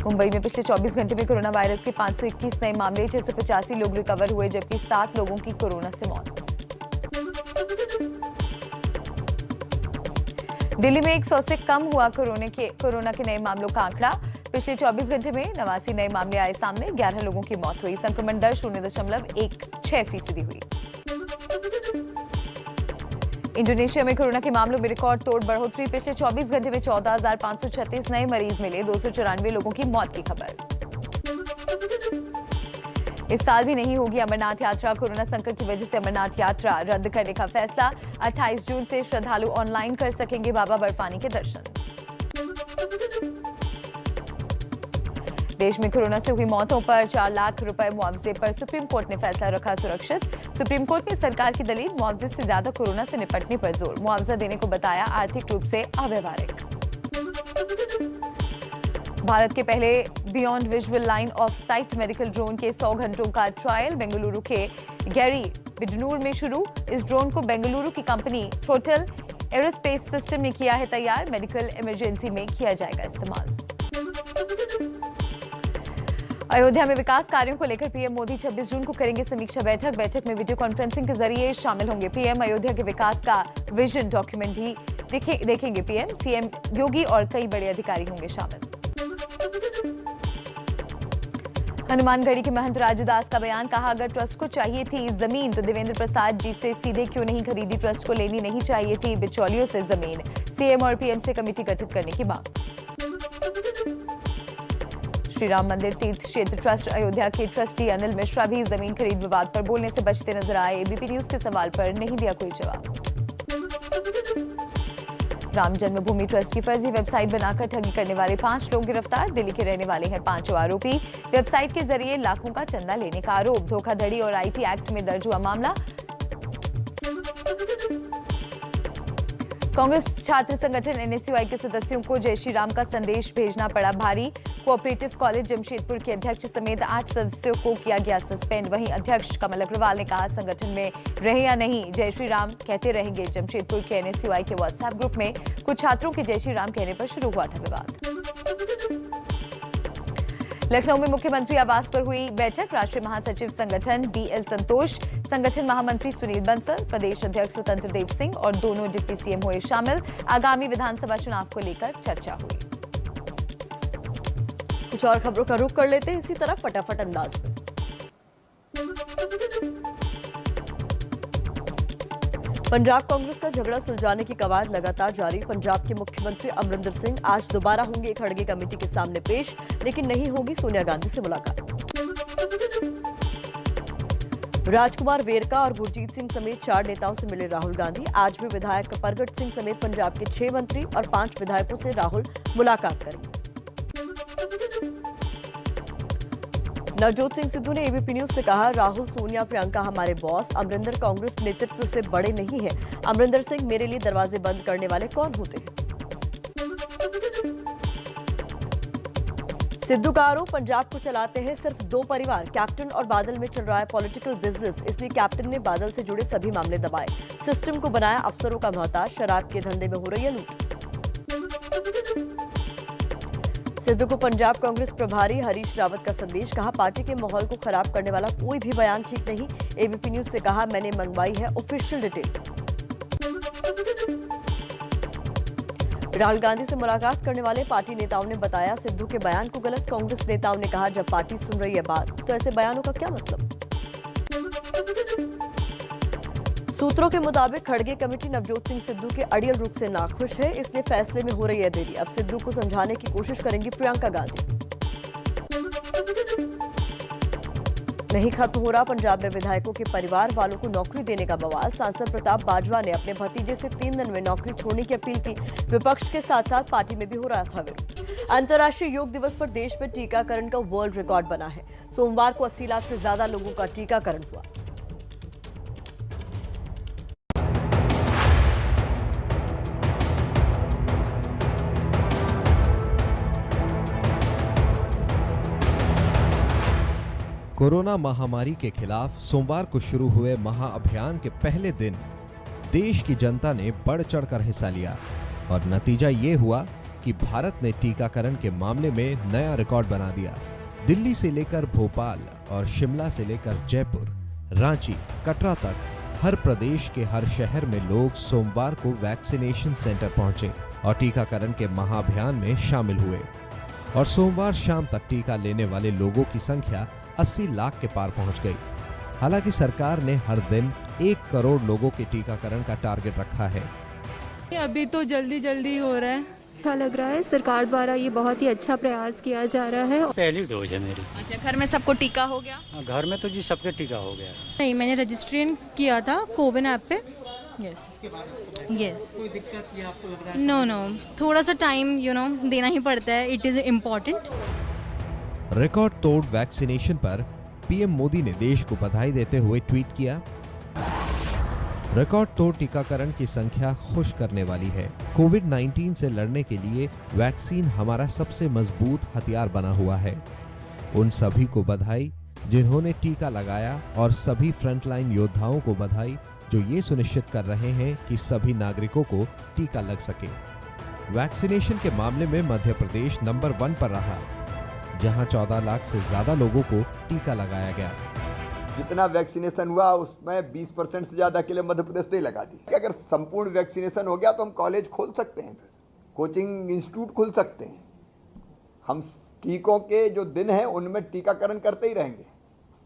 मुंबई में पिछले 24 घंटे में कोरोना वायरस के 521 नए मामले, 685 लोग रिकवर हुए, जबकि 7 लोगों की कोरोना से मौत। दिल्ली में 100 से कम हुआ कोरोना के नए मामलों का आंकड़ा। पिछले 24 घंटे में 89 नए मामले आए सामने, 11 लोगों की मौत हुई। संक्रमण दर 0.16% हुई। इंडोनेशिया में कोरोना के मामलों में रिकॉर्ड तोड़ बढ़ोतरी। पिछले 24 घंटे में 14,536 नए मरीज मिले, 294 लोगों की मौत की खबर। इस साल भी नहीं होगी अमरनाथ यात्रा। कोरोना संकट की वजह से अमरनाथ यात्रा रद्द करने का फैसला। 28 जून से श्रद्धालु ऑनलाइन कर सकेंगे बाबा बर्फानी के दर्शन। देश में कोरोना से हुई मौतों पर 4 लाख रुपए मुआवजे पर सुप्रीम कोर्ट ने फैसला रखा सुरक्षित। सुप्रीम कोर्ट ने सरकार की दलील, मुआवजे से ज्यादा कोरोना से निपटने पर जोर। मुआवजा देने को बताया आर्थिक रूप से अव्यवहारिक। भारत के पहले beyond visual line of site medical drone के 100 घंटों का ट्रायल बेंगलुरु के गैरी बिडनूर में शुरू। इस ड्रोन को बेंगलुरु की कंपनी थ्रोटल एरोस्पेस सिस्टम ने किया है तैयार। मेडिकल इमरजेंसी में किया जाएगा इस्तेमाल। अयोध्या में विकास कार्यों को लेकर पीएम मोदी 26 जून को करेंगे समीक्षा बैठक। बैठक में वीडियो कॉन्फ्रेंसिंग के जरिए शामिल होंगे पीएम। अयोध्या के विकास का विजन डॉक्यूमेंट भी देखेंगे पीएम। सीएम योगी और कई बड़े अधिकारी होंगे शामिल। हनुमानगढ़ी के महंत राजू दास का बयान, कहा अगर ट्रस्ट को चाहिए थी जमीन तो देवेंद्र प्रसाद जी से सीधे क्यों नहीं खरीदी। ट्रस्ट को लेनी नहीं चाहिए थी बिचौलियों से जमीन। सीएम और पीएम से कमेटी गठित करने की मांग। श्री राम मंदिर तीर्थ क्षेत्र ट्रस्ट अयोध्या के ट्रस्टी अनिल मिश्रा भी जमीन खरीद विवाद पर बोलने से बचते नजर आए। एबीपी न्यूज के सवाल पर नहीं दिया कोई जवाब। राम जन्मभूमि ट्रस्ट की फर्जी वेबसाइट बनाकर ठगी करने वाले 5 लोग गिरफ्तार। दिल्ली के रहने वाले हैं 5 आरोपी। वेबसाइट के जरिए लाखों का चंदा लेने का आरोप। धोखाधड़ी और आईटी एक्ट में दर्ज हुआ मामला। कांग्रेस छात्र संगठन एनएसयूआई के सदस्यों को जय श्री राम का संदेश भेजना पड़ा भारी। कोऑपरेटिव कॉलेज जमशेदपुर के अध्यक्ष समेत 8 सदस्यों को किया गया सस्पेंड। वहीं अध्यक्ष कमल अग्रवाल ने कहा, संगठन में रहे या नहीं, जय श्री राम कहते रहेंगे। जमशेदपुर के NSUI के व्हाट्सएप ग्रुप में कुछ छात्रों के जय श्री राम कहने पर शुरू हुआ था विवाद। लखनऊ में मुख्यमंत्री आवास पर हुई बैठक। राष्ट्रीय महासचिव संगठन BL संतोष, संगठन महामंत्री सुनील बंसल, प्रदेश अध्यक्ष स्वतंत्र देव सिंह और दोनों डिप्टी CM हुए शामिल। आगामी विधानसभा चुनाव को लेकर चर्चा हुई। कुछ और खबरों का रुख कर लेते हैं इसी तरह फटाफट अंदाज में। पंजाब कांग्रेस का झगड़ा सुलझाने की कवायद लगातार जारी। पंजाब के मुख्यमंत्री अमरिंदर सिंह आज दोबारा होंगे खड़गे कमेटी के सामने पेश, लेकिन नहीं होगी सोनिया गांधी से मुलाकात। राजकुमार वेरका और गुरजीत सिंह समेत 4 नेताओं से मिले राहुल गांधी। आज भी विधायक परगट सिंह समेत पंजाब के 6 मंत्री और 5 विधायकों से राहुल मुलाकात करेंगे। नवजोत सिंह सिद्धू ने ABP न्यूज से कहा, राहुल, सोनिया, प्रियंका हमारे बॉस, अमरिंदर कांग्रेस नेतृत्व से बड़े नहीं है। अमरिंदर सिंह, मेरे लिए दरवाजे बंद करने वाले कौन होते हैं? सिद्धू का आरोप, पंजाब को चलाते हैं सिर्फ 2 परिवार। कैप्टन और बादल में चल रहा है पॉलिटिकल बिजनेस, इसलिए कैप्टन ने बादल से जुड़े सभी मामले दबाए। सिस्टम को बनाया अफसरों का मोहताज। शराब के धंधे में हो रही है लूट। सिद्धू को पंजाब कांग्रेस प्रभारी हरीश रावत का संदेश। कहा, पार्टी के माहौल को खराब करने वाला कोई भी बयान ठीक नहीं। ABP न्यूज से कहा, मैंने मंगवाई है ऑफिशियल डिटेल। राहुल गांधी से मुलाकात करने वाले पार्टी नेताओं ने बताया सिद्धू के बयान को गलत। कांग्रेस नेताओं ने कहा, जब पार्टी सुन रही है बात तो ऐसे बयानों का क्या मतलब? सूत्रों के मुताबिक खड़गे कमेटी नवजोत सिंह सिद्धू के अड़ियल रुख से नाखुश है, इसलिए फैसले में हो रही है देरी। अब सिद्धू को समझाने की कोशिश करेंगी प्रियंका गांधी। नहीं खत्म हो रहा पंजाब में विधायकों के परिवार वालों को नौकरी देने का बवाल। सांसद प्रताप बाजवा ने अपने भतीजे से 3 दिन में नौकरी छोड़ने की अपील की। विपक्ष के साथ साथ पार्टी में भी हो रहा था विरोध। अंतर्राष्ट्रीय योग दिवस पर देश में टीकाकरण का वर्ल्ड रिकॉर्ड बना है। सोमवार को 80 लाख से ज्यादा लोगों का टीकाकरण हुआ। कोरोना महामारी के खिलाफ सोमवार को शुरू हुए महाअभियान के पहले दिन देश की जनता ने बढ़ चढ़कर हिस्सा लिया और नतीजा ये हुआ कि भारत ने टीकाकरण के मामले में नया रिकॉर्ड बना दिया। दिल्ली से लेकर भोपाल और शिमला से लेकर जयपुर, रांची, कटरा तक हर प्रदेश के हर शहर में लोग सोमवार को वैक्सीनेशन सेंटर पहुंचे और टीकाकरण के महाअभियान में शामिल हुए और सोमवार शाम तक टीका लेने वाले लोगों की संख्या 80 लाख के पार पहुंच गई। हालांकि सरकार ने हर दिन 1 करोड़ लोगों के टीकाकरण का टारगेट रखा है। अभी तो जल्दी हो रहा है। अच्छा लग रहा है, सरकार द्वारा ये बहुत ही अच्छा प्रयास किया जा रहा है। पहली डोज है मेरी। अच्छा, घर में सबको टीका हो गया? घर में तो जी सबके टीका हो गया। नहीं, मैंने रजिस्ट्रेशन किया था कोविन ऐप पे। यस। कोई दिक्कत ये आपको लग रहा है? नो, थोड़ा सा टाइम देना ही पड़ता है। It is important. रिकॉर्ड तोड़ वैक्सीनेशन पर पीएम मोदी ने देश को बधाई देते हुए ट्वीट किया, रिकॉर्ड तोड़ टीकाकरण की संख्या खुश करने वाली है। कोविड-19 से लड़ने के लिए वैक्सीन हमारा सबसे मजबूत हथियार बना हुआ है। उन सभी को बधाई जिन्होंने टीका लगाया और सभी फ्रंटलाइन योद्धाओं को बधाई जो ये सुनिश्चित कर रहे हैं कि सभी नागरिकों को टीका लग सके। वैक्सीनेशन के मामले में मध्य प्रदेश नंबर 1 पर रहा, जहां 14 लाख से ज्यादा लोगों को टीका लगाया गया। जितना वैक्सीनेशन हुआ उसमें 20% से ज्यादा के लिए मध्य प्रदेश ने लगा दी। अगर संपूर्ण वैक्सीनेशन हो गया तो हम कॉलेज खोल सकते हैं, फिर कोचिंग इंस्टीट्यूट खोल सकते हैं। हम टीकों के जो दिन हैं उनमें टीकाकरण करते ही रहेंगे।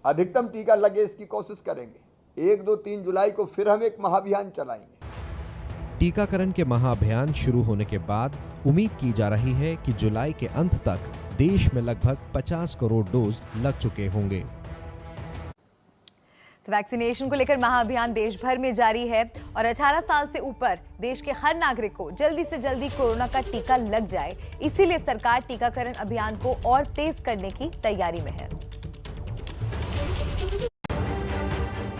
अधिकतम टीका लगे इसकी कोशिश करेंगे। 1, 2, 3 जुलाई को फिर हम एक महाअभियान चलाएंगे। टीकाकरण के महाअभियान शुरू होने के बाद उम्मीद की जा रही है कि जुलाई के अंत तक देश में लगभग 50 करोड़ डोज लग चुके होंगे। तो वैक्सीनेशन को लेकर महाअभियान देश भर में जारी है और 18 साल से ऊपर देश के हर नागरिक को जल्दी से जल्दी कोरोना का टीका लग जाए, इसीलिए सरकार टीकाकरण अभियान को और तेज करने की तैयारी में है।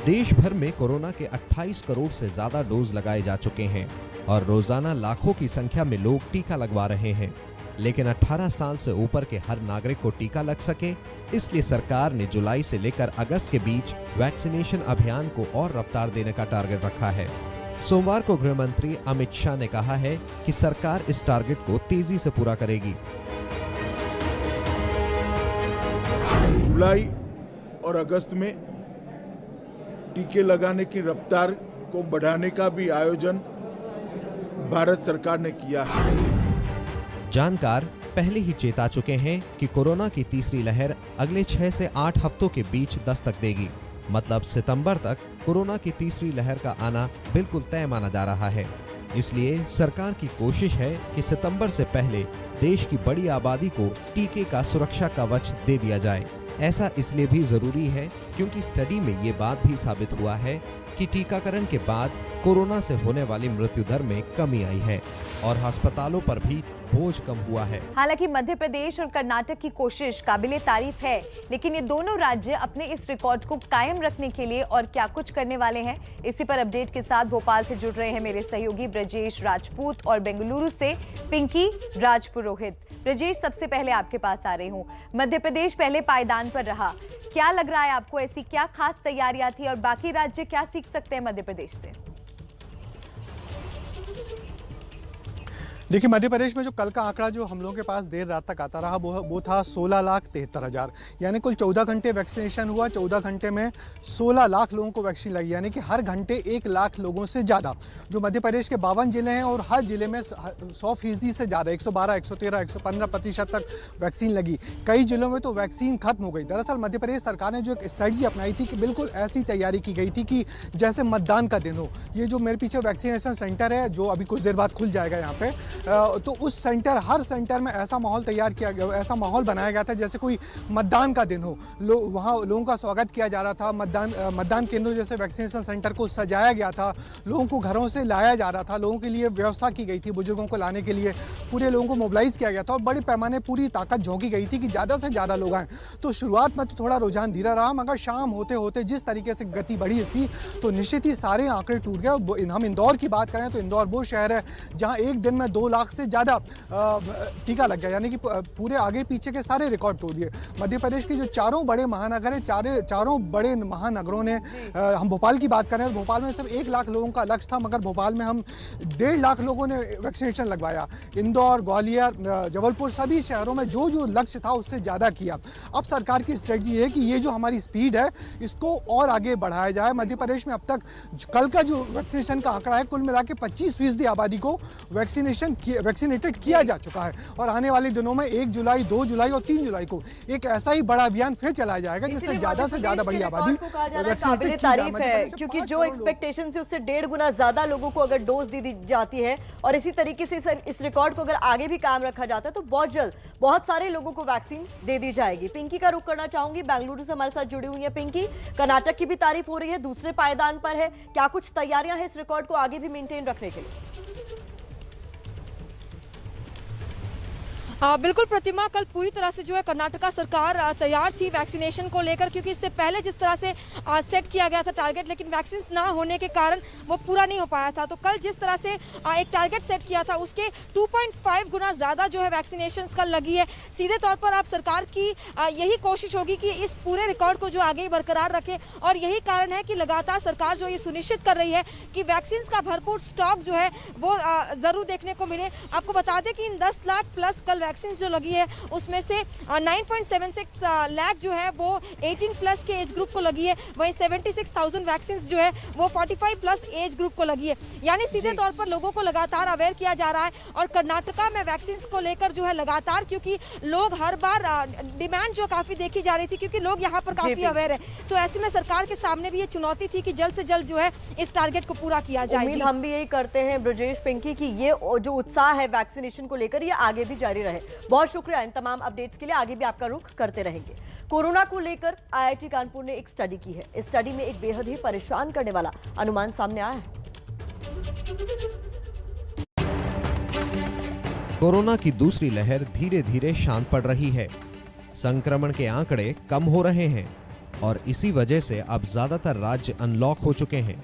देश भर में कोरोना के 28 करोड़ से ज्यादा डोज लगाए जा चुके हैं और रोजाना लाखों की संख्या में लोग टीका लगवा रहे हैं। लेकिन 18 साल से ऊपर के हर नागरिक को टीका लग सके, इसलिए सरकार ने जुलाई से लेकर अगस्त के बीच वैक्सीनेशन अभियान को और रफ्तार देने का टारगेट रखा है। सोमवार को गृह मंत्री अमित शाह ने कहा है कि सरकार इस टारगेट को तेजी से पूरा करेगी। जुलाई और अगस्त में टीके लगाने की रफ्तार को बढ़ाने का भी आयोजन भारत सरकार ने किया है। जानकार पहले ही चेता चुके हैं कि कोरोना की तीसरी लहर अगले 6 से 8 हफ्तों के बीच दस्तक देगी। मतलब सितंबर तक कोरोना की तीसरी लहर का आना बिल्कुल तय माना जा रहा है। इसलिए सरकार की कोशिश है कि सितंबर से पहले देश की बड़ी आबादी को टीके का सुरक्षा कवच दे दिया जाए। ऐसा इसलिए भी जरूरी है क्योंकि स्टडी में ये बात भी साबित हुआ है कि टीकाकरण के बाद कोरोना से होने वाली मृत्यु दर में कमी आई है और अस्पतालों पर भी बोझ कम हुआ है। हालांकि मध्य प्रदेश और कर्नाटक की कोशिश काबिले तारीफ है, लेकिन ये दोनों राज्य अपने इस रिकॉर्ड को कायम रखने के लिए और क्या कुछ करने वाले हैं, इसी पर अपडेट के साथ भोपाल से जुड़ रहे हैं मेरे सहयोगी ब्रजेश राजपूत और बेंगलुरु से पिंकी राजपुरोहित। ब्रजेश, सबसे पहले आपके पास आ रही हूँ। मध्य प्रदेश पहले पायदान पर रहा, क्या लग रहा है आपको, ऐसी क्या खास तैयारियां थी और बाकी राज्य क्या सीख सकते हैं मध्य प्रदेश से? देखिए, मध्य प्रदेश में जो कल का आंकड़ा जो हम लोगों के पास देर रात तक आता रहा वो था 16,73,000, यानी कुल 14 घंटे वैक्सीनेशन हुआ। 14 घंटे में 16 लाख लोगों को वैक्सीन लगी, यानी कि हर घंटे 1 लाख लोगों से ज़्यादा। जो मध्य प्रदेश के 52 जिले हैं और हर जिले में 100% से ज़्यादा 112, 113, 115% तक वैक्सीन लगी। कई जिलों में तो वैक्सीन खत्म हो गई। दरअसल मध्य प्रदेश सरकार ने जो एक स्ट्रेटजी अपनाई थी कि बिल्कुल ऐसी तैयारी की गई थी कि जैसे मतदान का दिन हो। ये जो मेरे पीछे वैक्सीनेशन सेंटर है जो अभी कुछ देर बाद खुल जाएगा यहाँ पे, तो उस सेंटर, हर सेंटर में ऐसा माहौल तैयार किया गया, ऐसा माहौल बनाया गया था जैसे कोई मतदान का दिन हो। वहाँ लोगों का स्वागत किया जा रहा था। मतदान केंद्रों जैसे वैक्सीनेशन सेंटर को सजाया गया था। लोगों को घरों से लाया जा रहा था। लोगों के लिए व्यवस्था की गई थी। बुजुर्गों को लाने के लिए पूरे लोगों को मोबिलाइज किया गया था और बड़े पैमाने पूरी ताकत झोंकी गई थी कि ज़्यादा से ज़्यादा लोग आएँ। तो शुरुआत में तो थोड़ा रुझान धीरा रहा, मगर शाम होते होते जिस तरीके से गति बढ़ी इसकी, तो निश्चित ही सारे आंकड़े टूट गए। हम इंदौर की बात करें तो इंदौर वो शहर है जहाँ एक दिन में 2 लाख से ज़्यादा टीका लग गया, यानी कि पूरे आगे पीछे के सारे रिकॉर्ड तोड़ दिए। मध्य प्रदेश के जो चारों बड़े महानगर हैं, चारों बड़े महानगरों ने, हम भोपाल की बात करें तो भोपाल में सिर्फ 1 लाख लोगों का लक्ष्य था, मगर भोपाल में हम 1.5 लाख लोगों ने वैक्सीनेशन लगवाया। इंदौर, ग्वालियर, जबलपुर, सभी शहरों में जो जो लक्ष्य था उससे ज़्यादा किया। अब सरकार की स्ट्रेटजी है कि ये जो हमारी स्पीड है इसको और आगे बढ़ाया जाए। मध्य प्रदेश में अब तक कल का जो वैक्सीनेशन का आंकड़ा है, कुल मिला के 25% आबादी को वैक्सीनेटेड किया जा चुका है और आने वाले दिनों में 1 जुलाई, 2 जुलाई और 3 जुलाई को एक ऐसा ही बड़ा अभियान फिर चलाया जाएगा जिससे ज्यादा से ज्यादा बड़ी आबादी काबिले तारीफ है, क्योंकि जो एक्सपेक्टेशन से उससे 1.5 गुना ज्यादा लोगों को अगर डोज दी जाती है और इसी तरीके से इस रिकॉर्ड को अगर आगे भी कायम रखा जाता है तो बहुत जल्द बहुत सारे लोगों को वैक्सीन दे दी जाएगी। पिंकी का रुख करना चाहूंगी, बेंगलुरु से हमारे साथ जुड़ी हुई है पिंकी। कर्नाटक की भी तारीफ हो रही है, दूसरे पायदान पर है, क्या कुछ तैयारियां हैं इस रिकॉर्ड को आगे भी मेंटेन रखने के लिए? बिल्कुल प्रतिमा, कल पूरी तरह से जो है कर्नाटका सरकार तैयार थी वैक्सीनेशन को लेकर, क्योंकि इससे पहले जिस तरह से सेट किया गया था टारगेट, लेकिन वैक्सीन ना होने के कारण वो पूरा नहीं हो पाया था। तो कल जिस तरह से एक टारगेट सेट किया था उसके 2.5 गुना ज़्यादा जो है वैक्सीनेशन कल लगी है। सीधे तौर पर आप सरकार की यही कोशिश होगी कि इस पूरे रिकॉर्ड को जो आगे बरकरार रखे, और यही कारण है कि लगातार सरकार जो ये सुनिश्चित कर रही है कि वैक्सीन का भरपूर स्टॉक जो है वो ज़रूर देखने को मिले। आपको बता दें कि इन 10 लाख प्लस कल वैक्सीन जो लगी है उसमें से 9.76 लाख जो है वो 18 प्लस के एज ग्रुप को लगी है, वहीं 76,000 वैक्सीन जो है वो 45 प्लस एज ग्रुप को लगी है। यानी सीधे तौर पर लोगों को लगातार अवेयर किया जा रहा है। और कर्नाटका में वैक्सीन को लेकर जो है लगातार, क्योंकि लोग हर बार डिमांड जो काफी देखी जा रही थी, क्योंकि लोग यहाँ पर काफी अवेयर है, तो ऐसे में सरकार के सामने भी ये चुनौती थी कि जल्द से जल्द जो है इस टारगेट को पूरा किया जाए। हम भी यही करते हैं ब्रजेश, पिंकी, की ये जो उत्साह है वैक्सीनेशन को लेकर ये आगे भी जारी रहे। बहुत शुक्रिया इन तमाम अपडेट्स के लिए, आगे भी आपका रुख करते रहेंगे। कोरोना को लेकर आईआईटी कानपुर ने एक स्टडी की है। इस स्टडी में एक बेहद ही परेशान करने वाला अनुमान सामने आया है। कोरोना की दूसरी लहर धीरे धीरे शांत पड़ रही है। संक्रमण के आंकड़े कम हो रहे हैं और इसी वजह से अब ज्यादातर राज्य अनलॉक हो चुके हैं।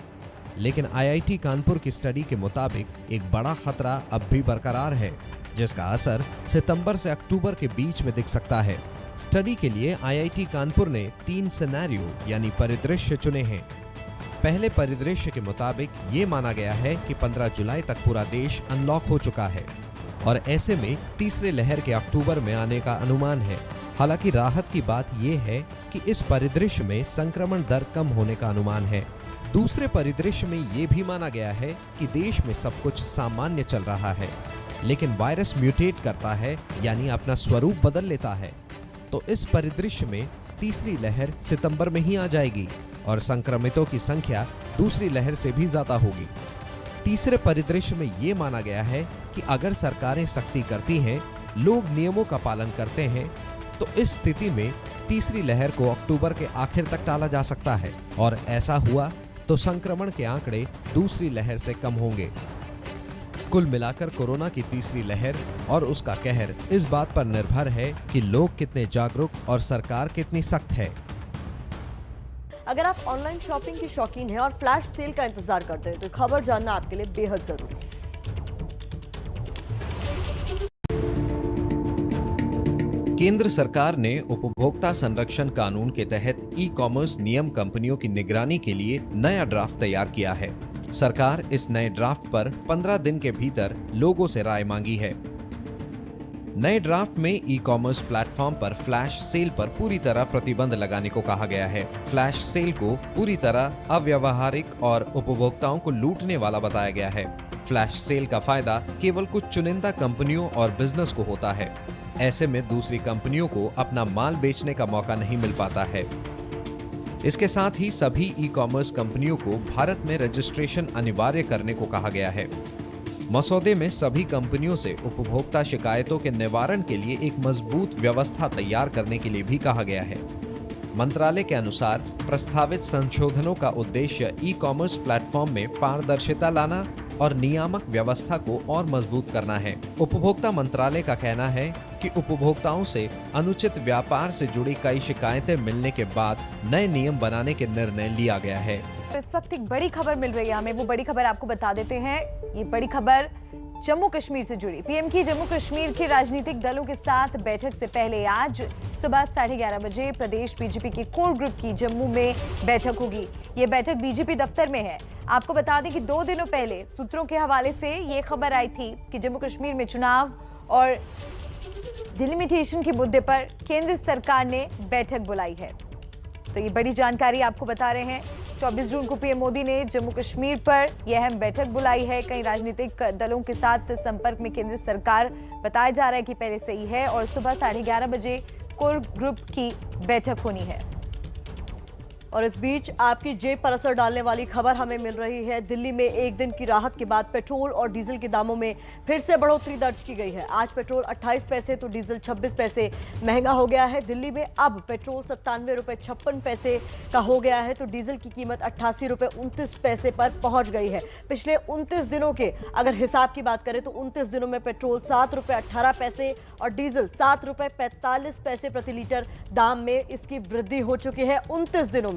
लेकिन आईआईटी कानपुर की स्टडी के मुताबिक एक बड़ा खतरा अब भी बरकरार है, जिसका असर सितंबर से अक्टूबर के बीच में दिख सकता है। स्टडी के लिए IIT कानपुर ने 3 सिनेरियो यानी परिदृश्य चुने हैं। पहले परिदृश्य के मुताबिक ये माना गया है कि 15 जुलाई तक पूरा देश अनलॉक हो चुका है और ऐसे में तीसरे लहर के अक्टूबर में आने का अनुमान है। हालांकि राहत की बात यह है कि इस परिदृश्य में संक्रमण दर कम होने का अनुमान है। दूसरे परिदृश्य में ये भी माना गया है कि देश में सब कुछ सामान्य चल रहा है, लेकिन वायरस म्यूटेट करता है यानी अपना स्वरूप बदल लेता है। तो इस परिदृश्य में तीसरी लहर सितंबर में ही आ जाएगी और संक्रमितों की संख्या दूसरी लहर से भी ज्यादा होगी। तीसरे परिदृश्य में ये माना गया है कि अगर सरकारें सख्ती करती हैं, लोग नियमों का पालन करते हैं, तो इस स्थिति में तीसरी लहर को अक्टूबर के आखिर तक टाला जा सकता है और ऐसा हुआ तो संक्रमण के आंकड़े दूसरी लहर से कम होंगे। कुल मिलाकर कोरोना की तीसरी लहर और उसका कहर इस बात पर निर्भर है कि लोग कितने जागरूक और सरकार कितनी सख्त है। अगर आप ऑनलाइन शॉपिंग की शौकीन हैं और फ्लैश सेल का इंतजार करते हैं तो खबर जानना आपके लिए बेहद जरूरी है। केंद्र सरकार ने उपभोक्ता संरक्षण कानून के तहत ई-कॉमर्स नियम कंपनियों की निगरानी के लिए नया ड्राफ्ट तैयार किया है। सरकार इस नए ड्राफ्ट पर 15 दिन के भीतर लोगों से राय मांगी है। नए ड्राफ्ट में ई-कॉमर्स प्लेटफॉर्म पर फ्लैश सेल पर पूरी तरह प्रतिबंध लगाने को कहा गया है। फ्लैश सेल को पूरी तरह अव्यावहारिक और उपभोक्ताओं को लूटने वाला बताया गया है। फ्लैश सेल का फायदा केवल कुछ चुनिंदा कंपनियों और बिजनेस को होता है। ऐसे में दूसरी कंपनियों को अपना माल बेचने का मौका नहीं मिल पाता है। इसके साथ ही सभी ई-कॉमर्स कंपनियों को भारत में रजिस्ट्रेशन अनिवार्य करने को कहा गया है। मसौदे में सभी कंपनियों से उपभोक्ता शिकायतों के निवारण के लिए एक मजबूत व्यवस्था तैयार करने के लिए भी कहा गया है। मंत्रालय के अनुसार प्रस्तावित संशोधनों का उद्देश्य ई-कॉमर्स प्लेटफॉर्म में पारदर्शिता लाना और नियामक व्यवस्था को और मजबूत करना है। उपभोक्ता मंत्रालय का कहना है कि उपभोक्ताओं से अनुचित व्यापार से जुड़ी कई शिकायतें मिलने के बाद नए नियम बनाने के निर्णय लिया गया है। इस वक्त एक बड़ी खबर मिल रही है हमें, वो बड़ी खबर आपको बता देते हैं। ये बड़ी खबर जम्मू कश्मीर से जुड़ी। पीएम की जम्मू कश्मीर के राजनीतिक दलों के साथ बैठक से पहले आज सुबह 11:30 बजे प्रदेश बीजेपी के कोर ग्रुप की जम्मू में बैठक होगी। ये बैठक बीजेपी दफ्तर में है। आपको बता दें कि 2 दिनों पहले सूत्रों के हवाले से ये खबर आई थी कि जम्मू कश्मीर में चुनाव और डिलिमिटेशन के मुद्दे पर केंद्र सरकार ने बैठक बुलाई है। तो ये बड़ी जानकारी आपको बता रहे हैं। 24 जून को पीएम मोदी ने जम्मू कश्मीर पर यह अहम बैठक बुलाई है। कई राजनीतिक दलों के साथ संपर्क में केंद्र सरकार बताया जा रहा है कि पहले से ही है और सुबह 11:30 बजे कोर ग्रुप की बैठक होनी है। और इस बीच आपकी जेब पर असर डालने वाली खबर हमें मिल रही है। दिल्ली में एक दिन की राहत के बाद पेट्रोल और डीजल के दामों में फिर से बढ़ोतरी दर्ज की गई है। आज पेट्रोल 28 पैसे तो डीजल 26 पैसे महंगा हो गया है। दिल्ली में अब पेट्रोल 97 रुपये 56 पैसे का हो गया है तो डीजल की कीमत 88 रुपये 29 पैसे पर पहुंच गई है। पिछले 29 दिनों के अगर हिसाब की बात करें तो 29 दिनों में पेट्रोल 7 रुपये 18 पैसे और डीजल 7 रुपये 45 पैसे प्रति लीटर दाम में इसकी वृद्धि हो चुकी है 29 दिनों में।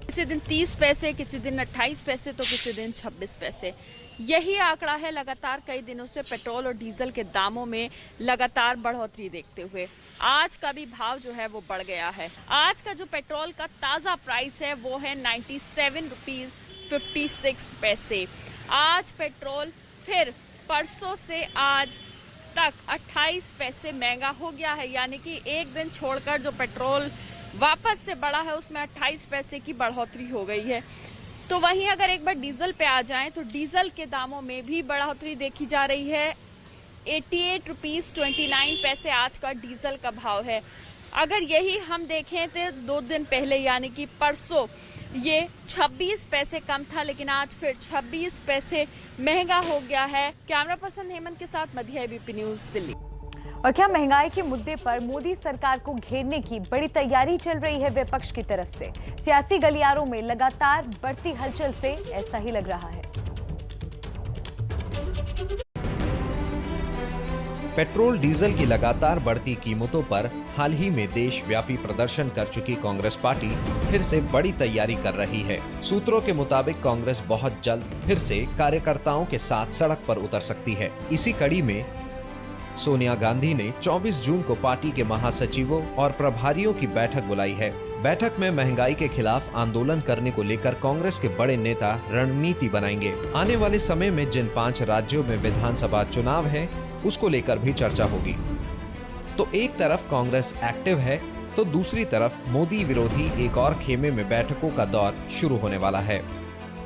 किसी दिन 30 पैसे, किसी दिन 28 पैसे तो किसी दिन 26 पैसे। यही आंकड़ा है लगातार कई दिनों से पेट्रोल और डीजल के दामों में लगातार बढ़ोतरी देखते हुए। आज का भी भाव जो है वो बढ़ गया है। आज का जो पेट्रोल का ताजा प्राइस है वो है 97 रुपीज 56 पैसे। आज पेट्रोल फिर परसों से आज तक 28 पैसे महंगा हो गया है, यानी कि एक दिन छोड़कर जो पेट्रोल वापस से बढ़ा है उसमें 28 पैसे की बढ़ोतरी हो गई है। तो वहीं अगर एक बार डीजल पे आ जाएं तो डीजल के दामों में भी बढ़ोतरी देखी जा रही है। 88 रुपीज 29 पैसे आज का डीजल का भाव है। अगर यही हम देखें तो 2 दिन पहले यानी कि परसों ये 26 पैसे कम था, लेकिन आज फिर 26 पैसे महंगा हो गया है। कैमरा पर्सन हेमंत के साथ मध्य एबीपी न्यूज दिल्ली। और क्या महंगाई के मुद्दे पर मोदी सरकार को घेरने की बड़ी तैयारी चल रही है विपक्ष की तरफ से? सियासी गलियारों में लगातार बढ़ती हलचल से ऐसा ही लग रहा है। पेट्रोल डीजल की लगातार बढ़ती कीमतों पर हाल ही में देशव्यापी प्रदर्शन कर चुकी कांग्रेस पार्टी फिर से बड़ी तैयारी कर रही है। सूत्रों के मुताबिक कांग्रेस बहुत जल्द फिर से कार्यकर्ताओं के साथ सड़क पर उतर सकती है। इसी कड़ी में सोनिया गांधी ने 24 जून को पार्टी के महासचिवों और प्रभारियों की बैठक बुलाई है। बैठक में महंगाई के खिलाफ आंदोलन करने को लेकर कांग्रेस के बड़े नेता रणनीति बनाएंगे। आने वाले समय में जिन 5 राज्यों में विधानसभा चुनाव है उसको लेकर भी चर्चा होगी। तो एक तरफ कांग्रेस एक्टिव है तो दूसरी तरफ मोदी विरोधी एक और खेमे में बैठकों का दौर शुरू होने वाला है।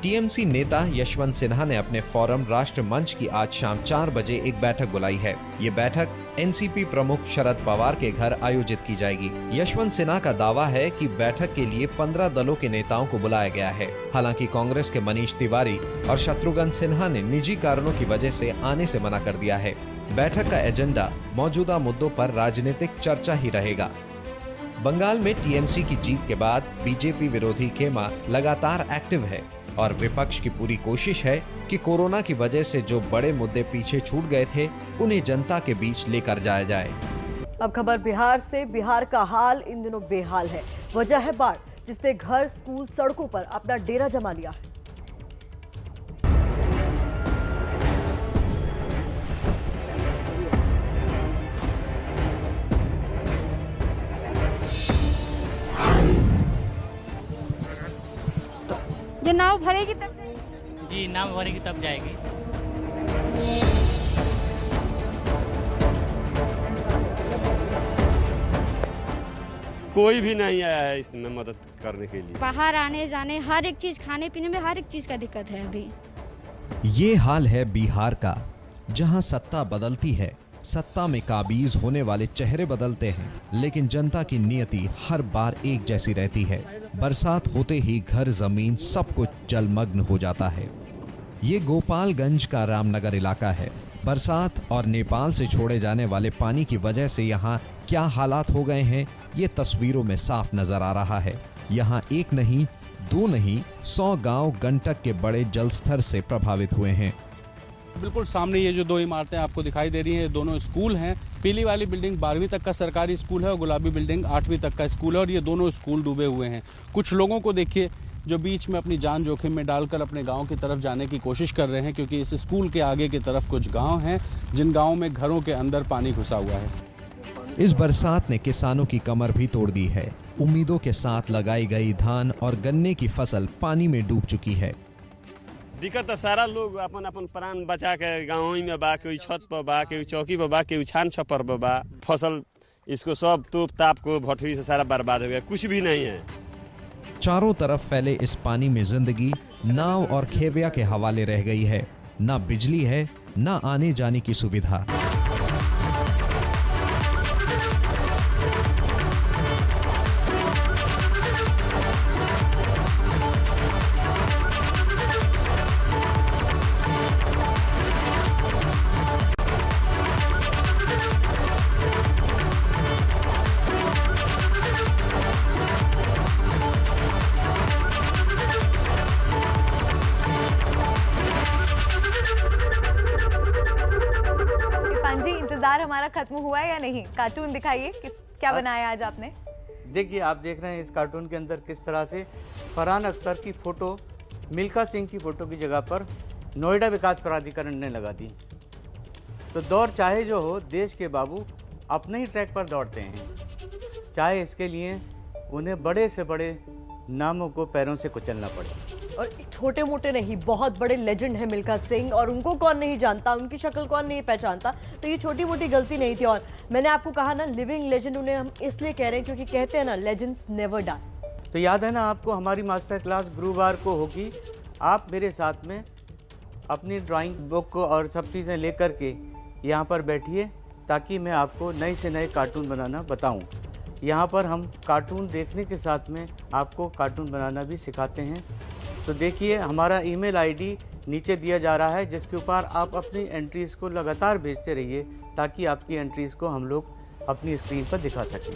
टीएमसी नेता यशवंत सिन्हा ने अपने फोरम राष्ट्र मंच की आज शाम 4 बजे एक बैठक बुलाई है। ये बैठक एनसीपी प्रमुख शरद पवार के घर आयोजित की जाएगी। यशवंत सिन्हा का दावा है कि बैठक के लिए 15 दलों के नेताओं को बुलाया गया है। हालांकि कांग्रेस के मनीष तिवारी और शत्रुघ्न सिन्हा ने निजी कारणों की वजह से आने से मना कर दिया है। बैठक का एजेंडा मौजूदा मुद्दों पर राजनीतिक चर्चा ही रहेगा। बंगाल में टीएमसी की जीत के बाद बीजेपी विरोधी खेमा लगातार एक्टिव है और विपक्ष की पूरी कोशिश है कि कोरोना की वजह से जो बड़े मुद्दे पीछे छूट गए थे उन्हें जनता के बीच लेकर जाया जाए। अब खबर बिहार से। बिहार का हाल इन दिनों बेहाल है। वजह है बाढ़, जिसने घर, स्कूल, सड़कों पर अपना डेरा जमा लिया है। ये नाव भरेगी तब जी, नाव भरेगी तब जाएगी। कोई भी नहीं आया है इसमें मदद करने के लिए। बाहर आने जाने हर एक चीज, खाने पीने में हर एक चीज का दिक्कत है अभी। ये हाल है बिहार का, जहां सत्ता बदलती है, सत्ता में काबिज होने वाले चेहरे बदलते हैं, लेकिन जनता की नियति हर बार एक जैसी रहती है। बरसात होते ही घर, जमीन सब कुछ जलमग्न हो जाता है। ये गोपालगंज का रामनगर इलाका है। बरसात और नेपाल से छोड़े जाने वाले पानी की वजह से यहाँ क्या हालात हो गए हैं ये तस्वीरों में साफ नजर आ रहा है। यहाँ एक नहीं, 2 नहीं, 100 गांव गंडक के बड़े जलस्तर से प्रभावित हुए हैं। बिल्कुल सामने ये जो 2 इमारतें आपको दिखाई दे रही हैं, ये दोनों स्कूल हैं। पीली वाली बिल्डिंग 12वीं तक का सरकारी स्कूल है और गुलाबी बिल्डिंग 8वीं तक का स्कूल है और ये दोनों स्कूल डूबे हुए हैं। कुछ लोगों को देखिए जो बीच में अपनी जान जोखिम में डालकर अपने गांव की तरफ जाने की कोशिश कर रहे हैं, क्योंकि इस स्कूल के आगे की तरफ कुछ गांव हैं जिन गांवों में घरों के अंदर पानी घुसा हुआ है। इस बरसात ने किसानों की कमर भी तोड़ दी है। उम्मीदों के साथ लगाई गई धान और गन्ने की फसल पानी में डूब चुकी है। दिक्कत तो सारा लोग अपन अपन प्राण बचा के गाँव में बा, कोई छत पर बा, कोई चौकी पर बा, कोई छान छप्पर पर बा। फसल इसको सब तोप ताप को भटवी से सारा बर्बाद हो गया, कुछ भी नहीं है। चारों तरफ फैले इस पानी में जिंदगी नाव और खेविया के हवाले रह गई है। ना बिजली है, ना आने जाने की सुविधा। इंतजार हमारा खत्म हुआ है या नहीं? कार्टून दिखाइए, क्या बनाया आज आपने? देखिए, आप देख रहे हैं इस कार्टून के अंदर किस तरह से फरहान अख्तर की फोटो मिल्खा सिंह की फोटो की जगह पर नोएडा विकास प्राधिकरण ने लगा दी। तो दौर चाहे जो हो, देश के बाबू अपने ही ट्रैक पर दौड़ते हैं, चाहे इसके लिए उन्हें बड़े से बड़े नामों को पैरों से कुचलना पड़े। और छोटे मोटे नहीं, बहुत बड़े लेजेंड है मिल्खा सिंह, और उनको कौन नहीं जानता, उनकी शक्ल कौन नहीं पहचानता। तो ये छोटी मोटी गलती नहीं थी। और मैंने आपको कहा ना, लिविंग लेजेंड उन्हें हम इसलिए कह रहे हैं क्योंकि कहते हैं ना, लेजेंड्स नेवर डाई। तो याद है ना आपको, हमारी मास्टर क्लास गुरुवार को होगी। आप मेरे साथ में अपनी ड्राइंग बुक को और सब चीज़ें लेकर के यहाँ पर बैठिए, ताकि मैं आपको नए से नए कार्टून बनाना बताऊँ। यहाँ पर हम कार्टून देखने के साथ में आपको कार्टून बनाना भी सिखाते हैं। तो देखिए, हमारा ईमेल आईडी नीचे दिया जा रहा है, जिसके ऊपर आप अपनी एंट्रीज़ को लगातार भेजते रहिए, ताकि आपकी एंट्रीज़ को हम लोग अपनी स्क्रीन पर दिखा सकें।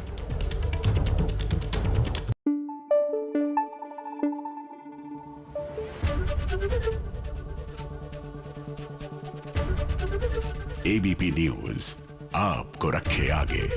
ABP News, आपको रखे आगे।